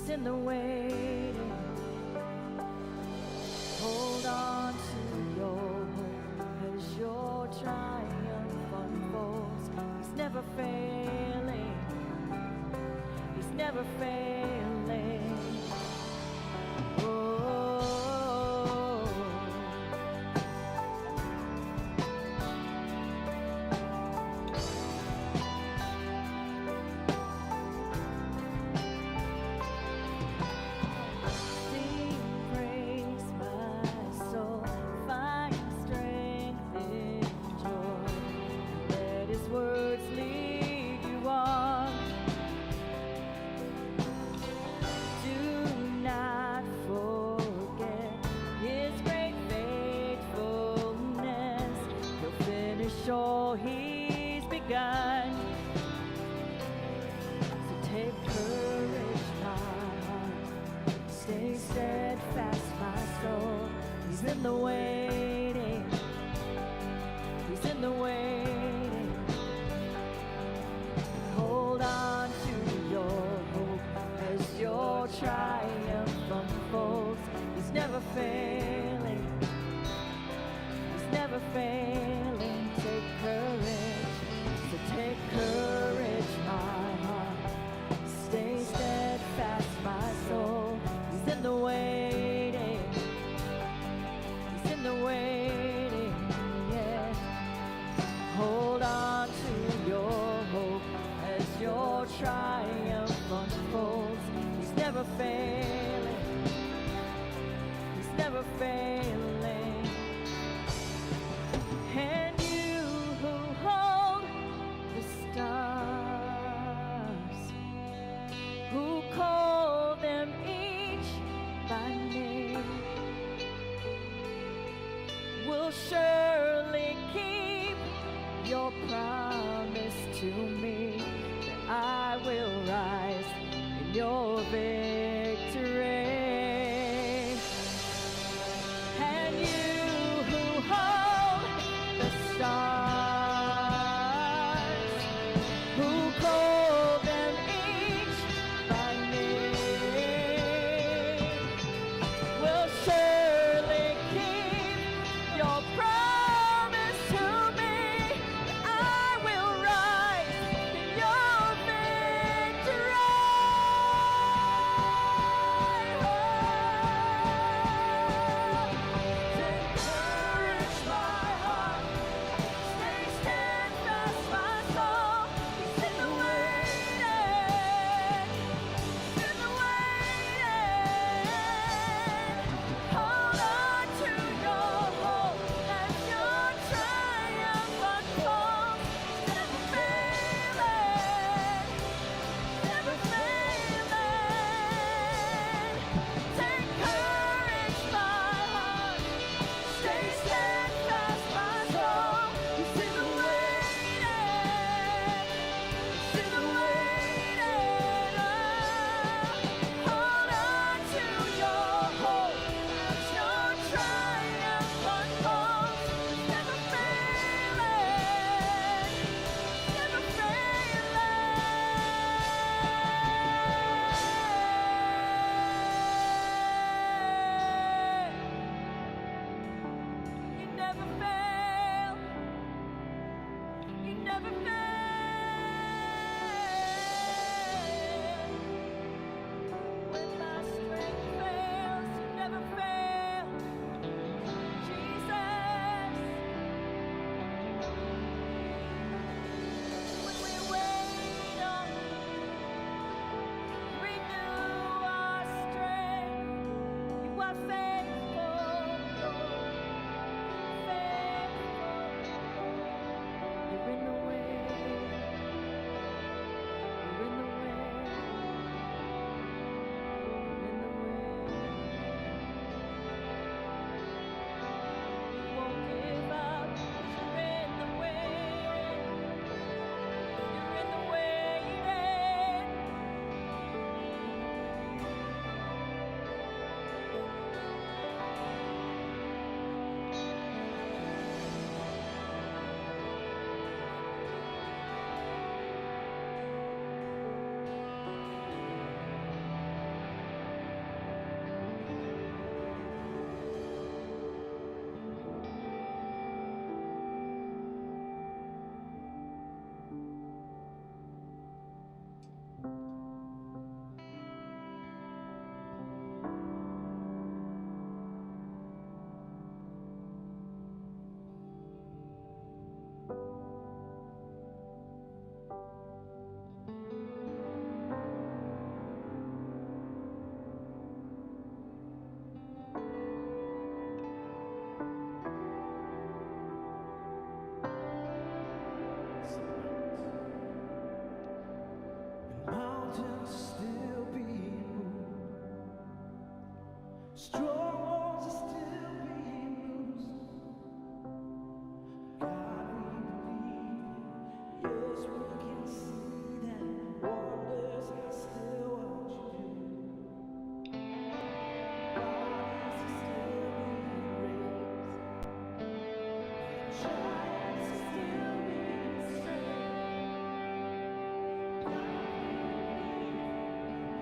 He's in the waiting. Hold on to your hope as your triumph unfolds. He's never failing. He's never failing. Oh. Sing praise, my soul, find strength in joy. Let His words lead you on. Do not forget His great faithfulness. He'll finish all He's begun. So take courage, my heart. Stay steadfast, my soul. He's in the waiting. He's in the waiting. Hold on to your hope as your triumph unfolds. He's never failing. He's never failing. Take courage. So take courage, my heart. Stay steadfast, my soul. He's in the waiting. He's in the waiting. Yeah. Hold on to your hope as your triumph unfolds. He's never failing. He's never failing. Strongholds are still being loosed. God, we believe. Yes, we can see that wonders are still what you do. Bodies are still being raised. Giants are still being slain.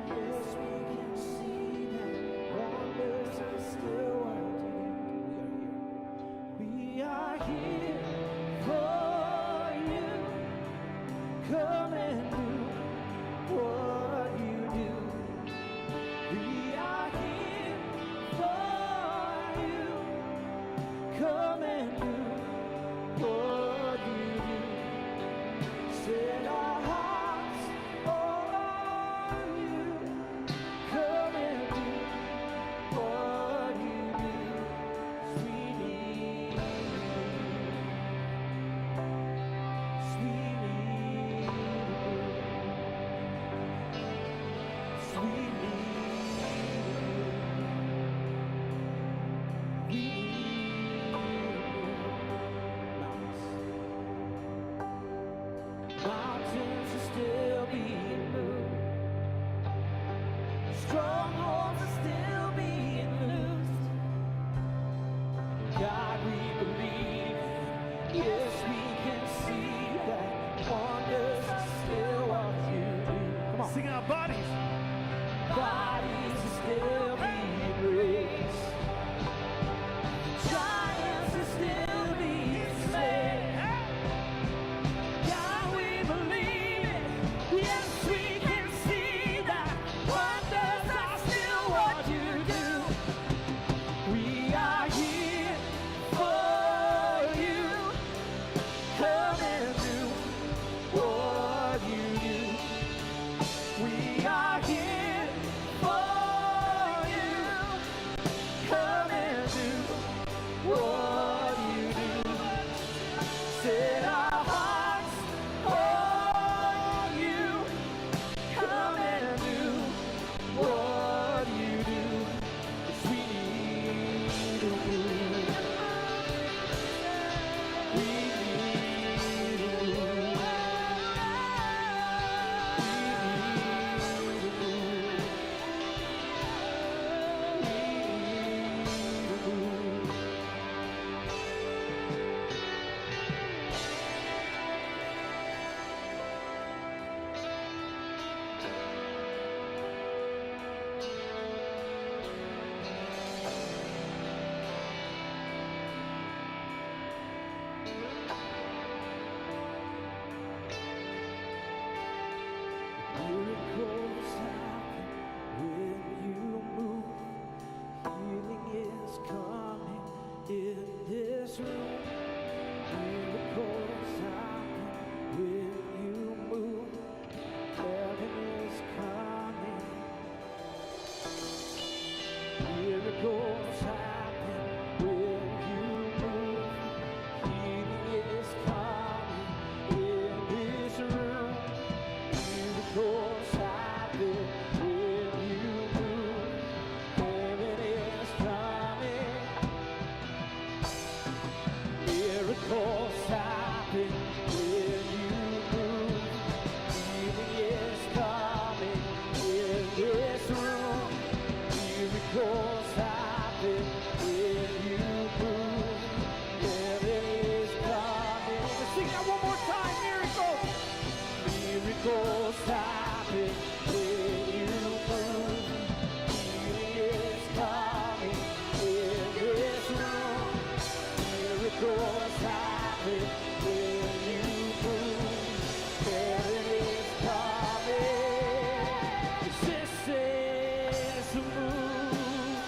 Yes, we can see that wonders are still what you do. We are here for you. Come and do what you do. We are here for you. Come and do what you do. Set our hearts on you. Come and do what you do. Sweet need. Sweet need. Sweet need. We mountains are still being moved. Strongholds are still being loosed. God, we believe. Yes, we can see that wonders are still what you do. Come on. Sing out bodies. Bodies are still being raised. Giants are still being slain. God, we believe it. Yes, we can see that wonders are still what you do. We are here for you. Come and do what you do. We are here for you. Come and do what you do. Set our hearts on you. Come and do what you do. 'Cause we need you. We need you. We need you. Miracles happen when you move. Healing is coming in this room. Miracles happen when you move. Heaven is coming. Miracles happen when you move. Healing is coming in this room. Miracles happen when you move. Heaven is coming. Miracles happen when you move. Healing is coming in this room. Miracles happen when you move. Heaven is coming. Let's sing that one more time. Miracles. Miracles happen when you move. Healing is coming in this room. Miracles happen when you move. Heaven is coming. This is the move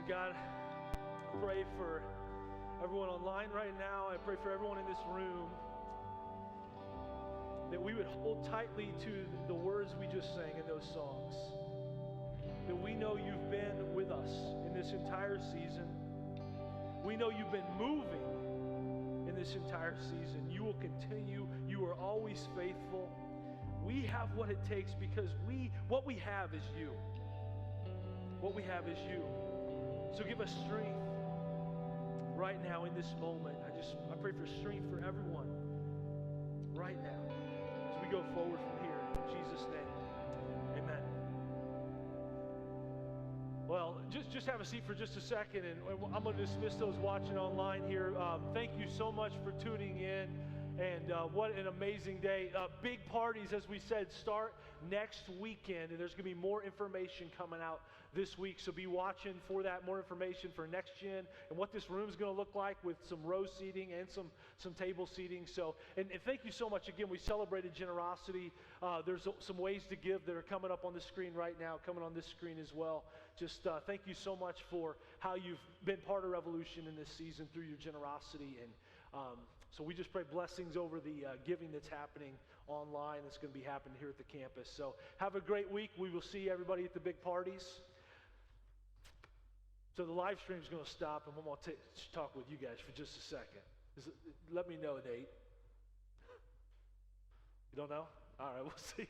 So God, I pray for everyone online right now. I pray for everyone in this room that we would hold tightly to the words we just sang in those songs. That we know you've been with us in this entire season. We know you've been moving in this entire season. You will continue. You are always faithful. We have what it takes because what we have is you. What we have is you. So give us strength right now in this moment. I pray for strength for everyone right now as we go forward from here. In Jesus' name, amen. Well, just have a seat for just a second, and I'm going to dismiss those watching online here. Thank you so much for tuning in, and what an amazing day. Big parties, as we said, start next weekend, and there's going to be more information coming out this week, so be watching for that, more information for Next Gen and what this room is going to look like with some row seating and some table seating. So, and thank you so much again. We celebrated generosity. There's some ways to give that are coming up on the screen right now, coming on this screen as well. Just thank you so much for how you've been part of Revolution in this season through your generosity. And so we just pray blessings over the giving that's happening online. That's going to be happening here at the campus. So have a great week. We will see everybody at the big parties. So the live stream is going to stop, and I'm going to talk with you guys for just a second. Let me know, Nate. You don't know? All right, we'll see.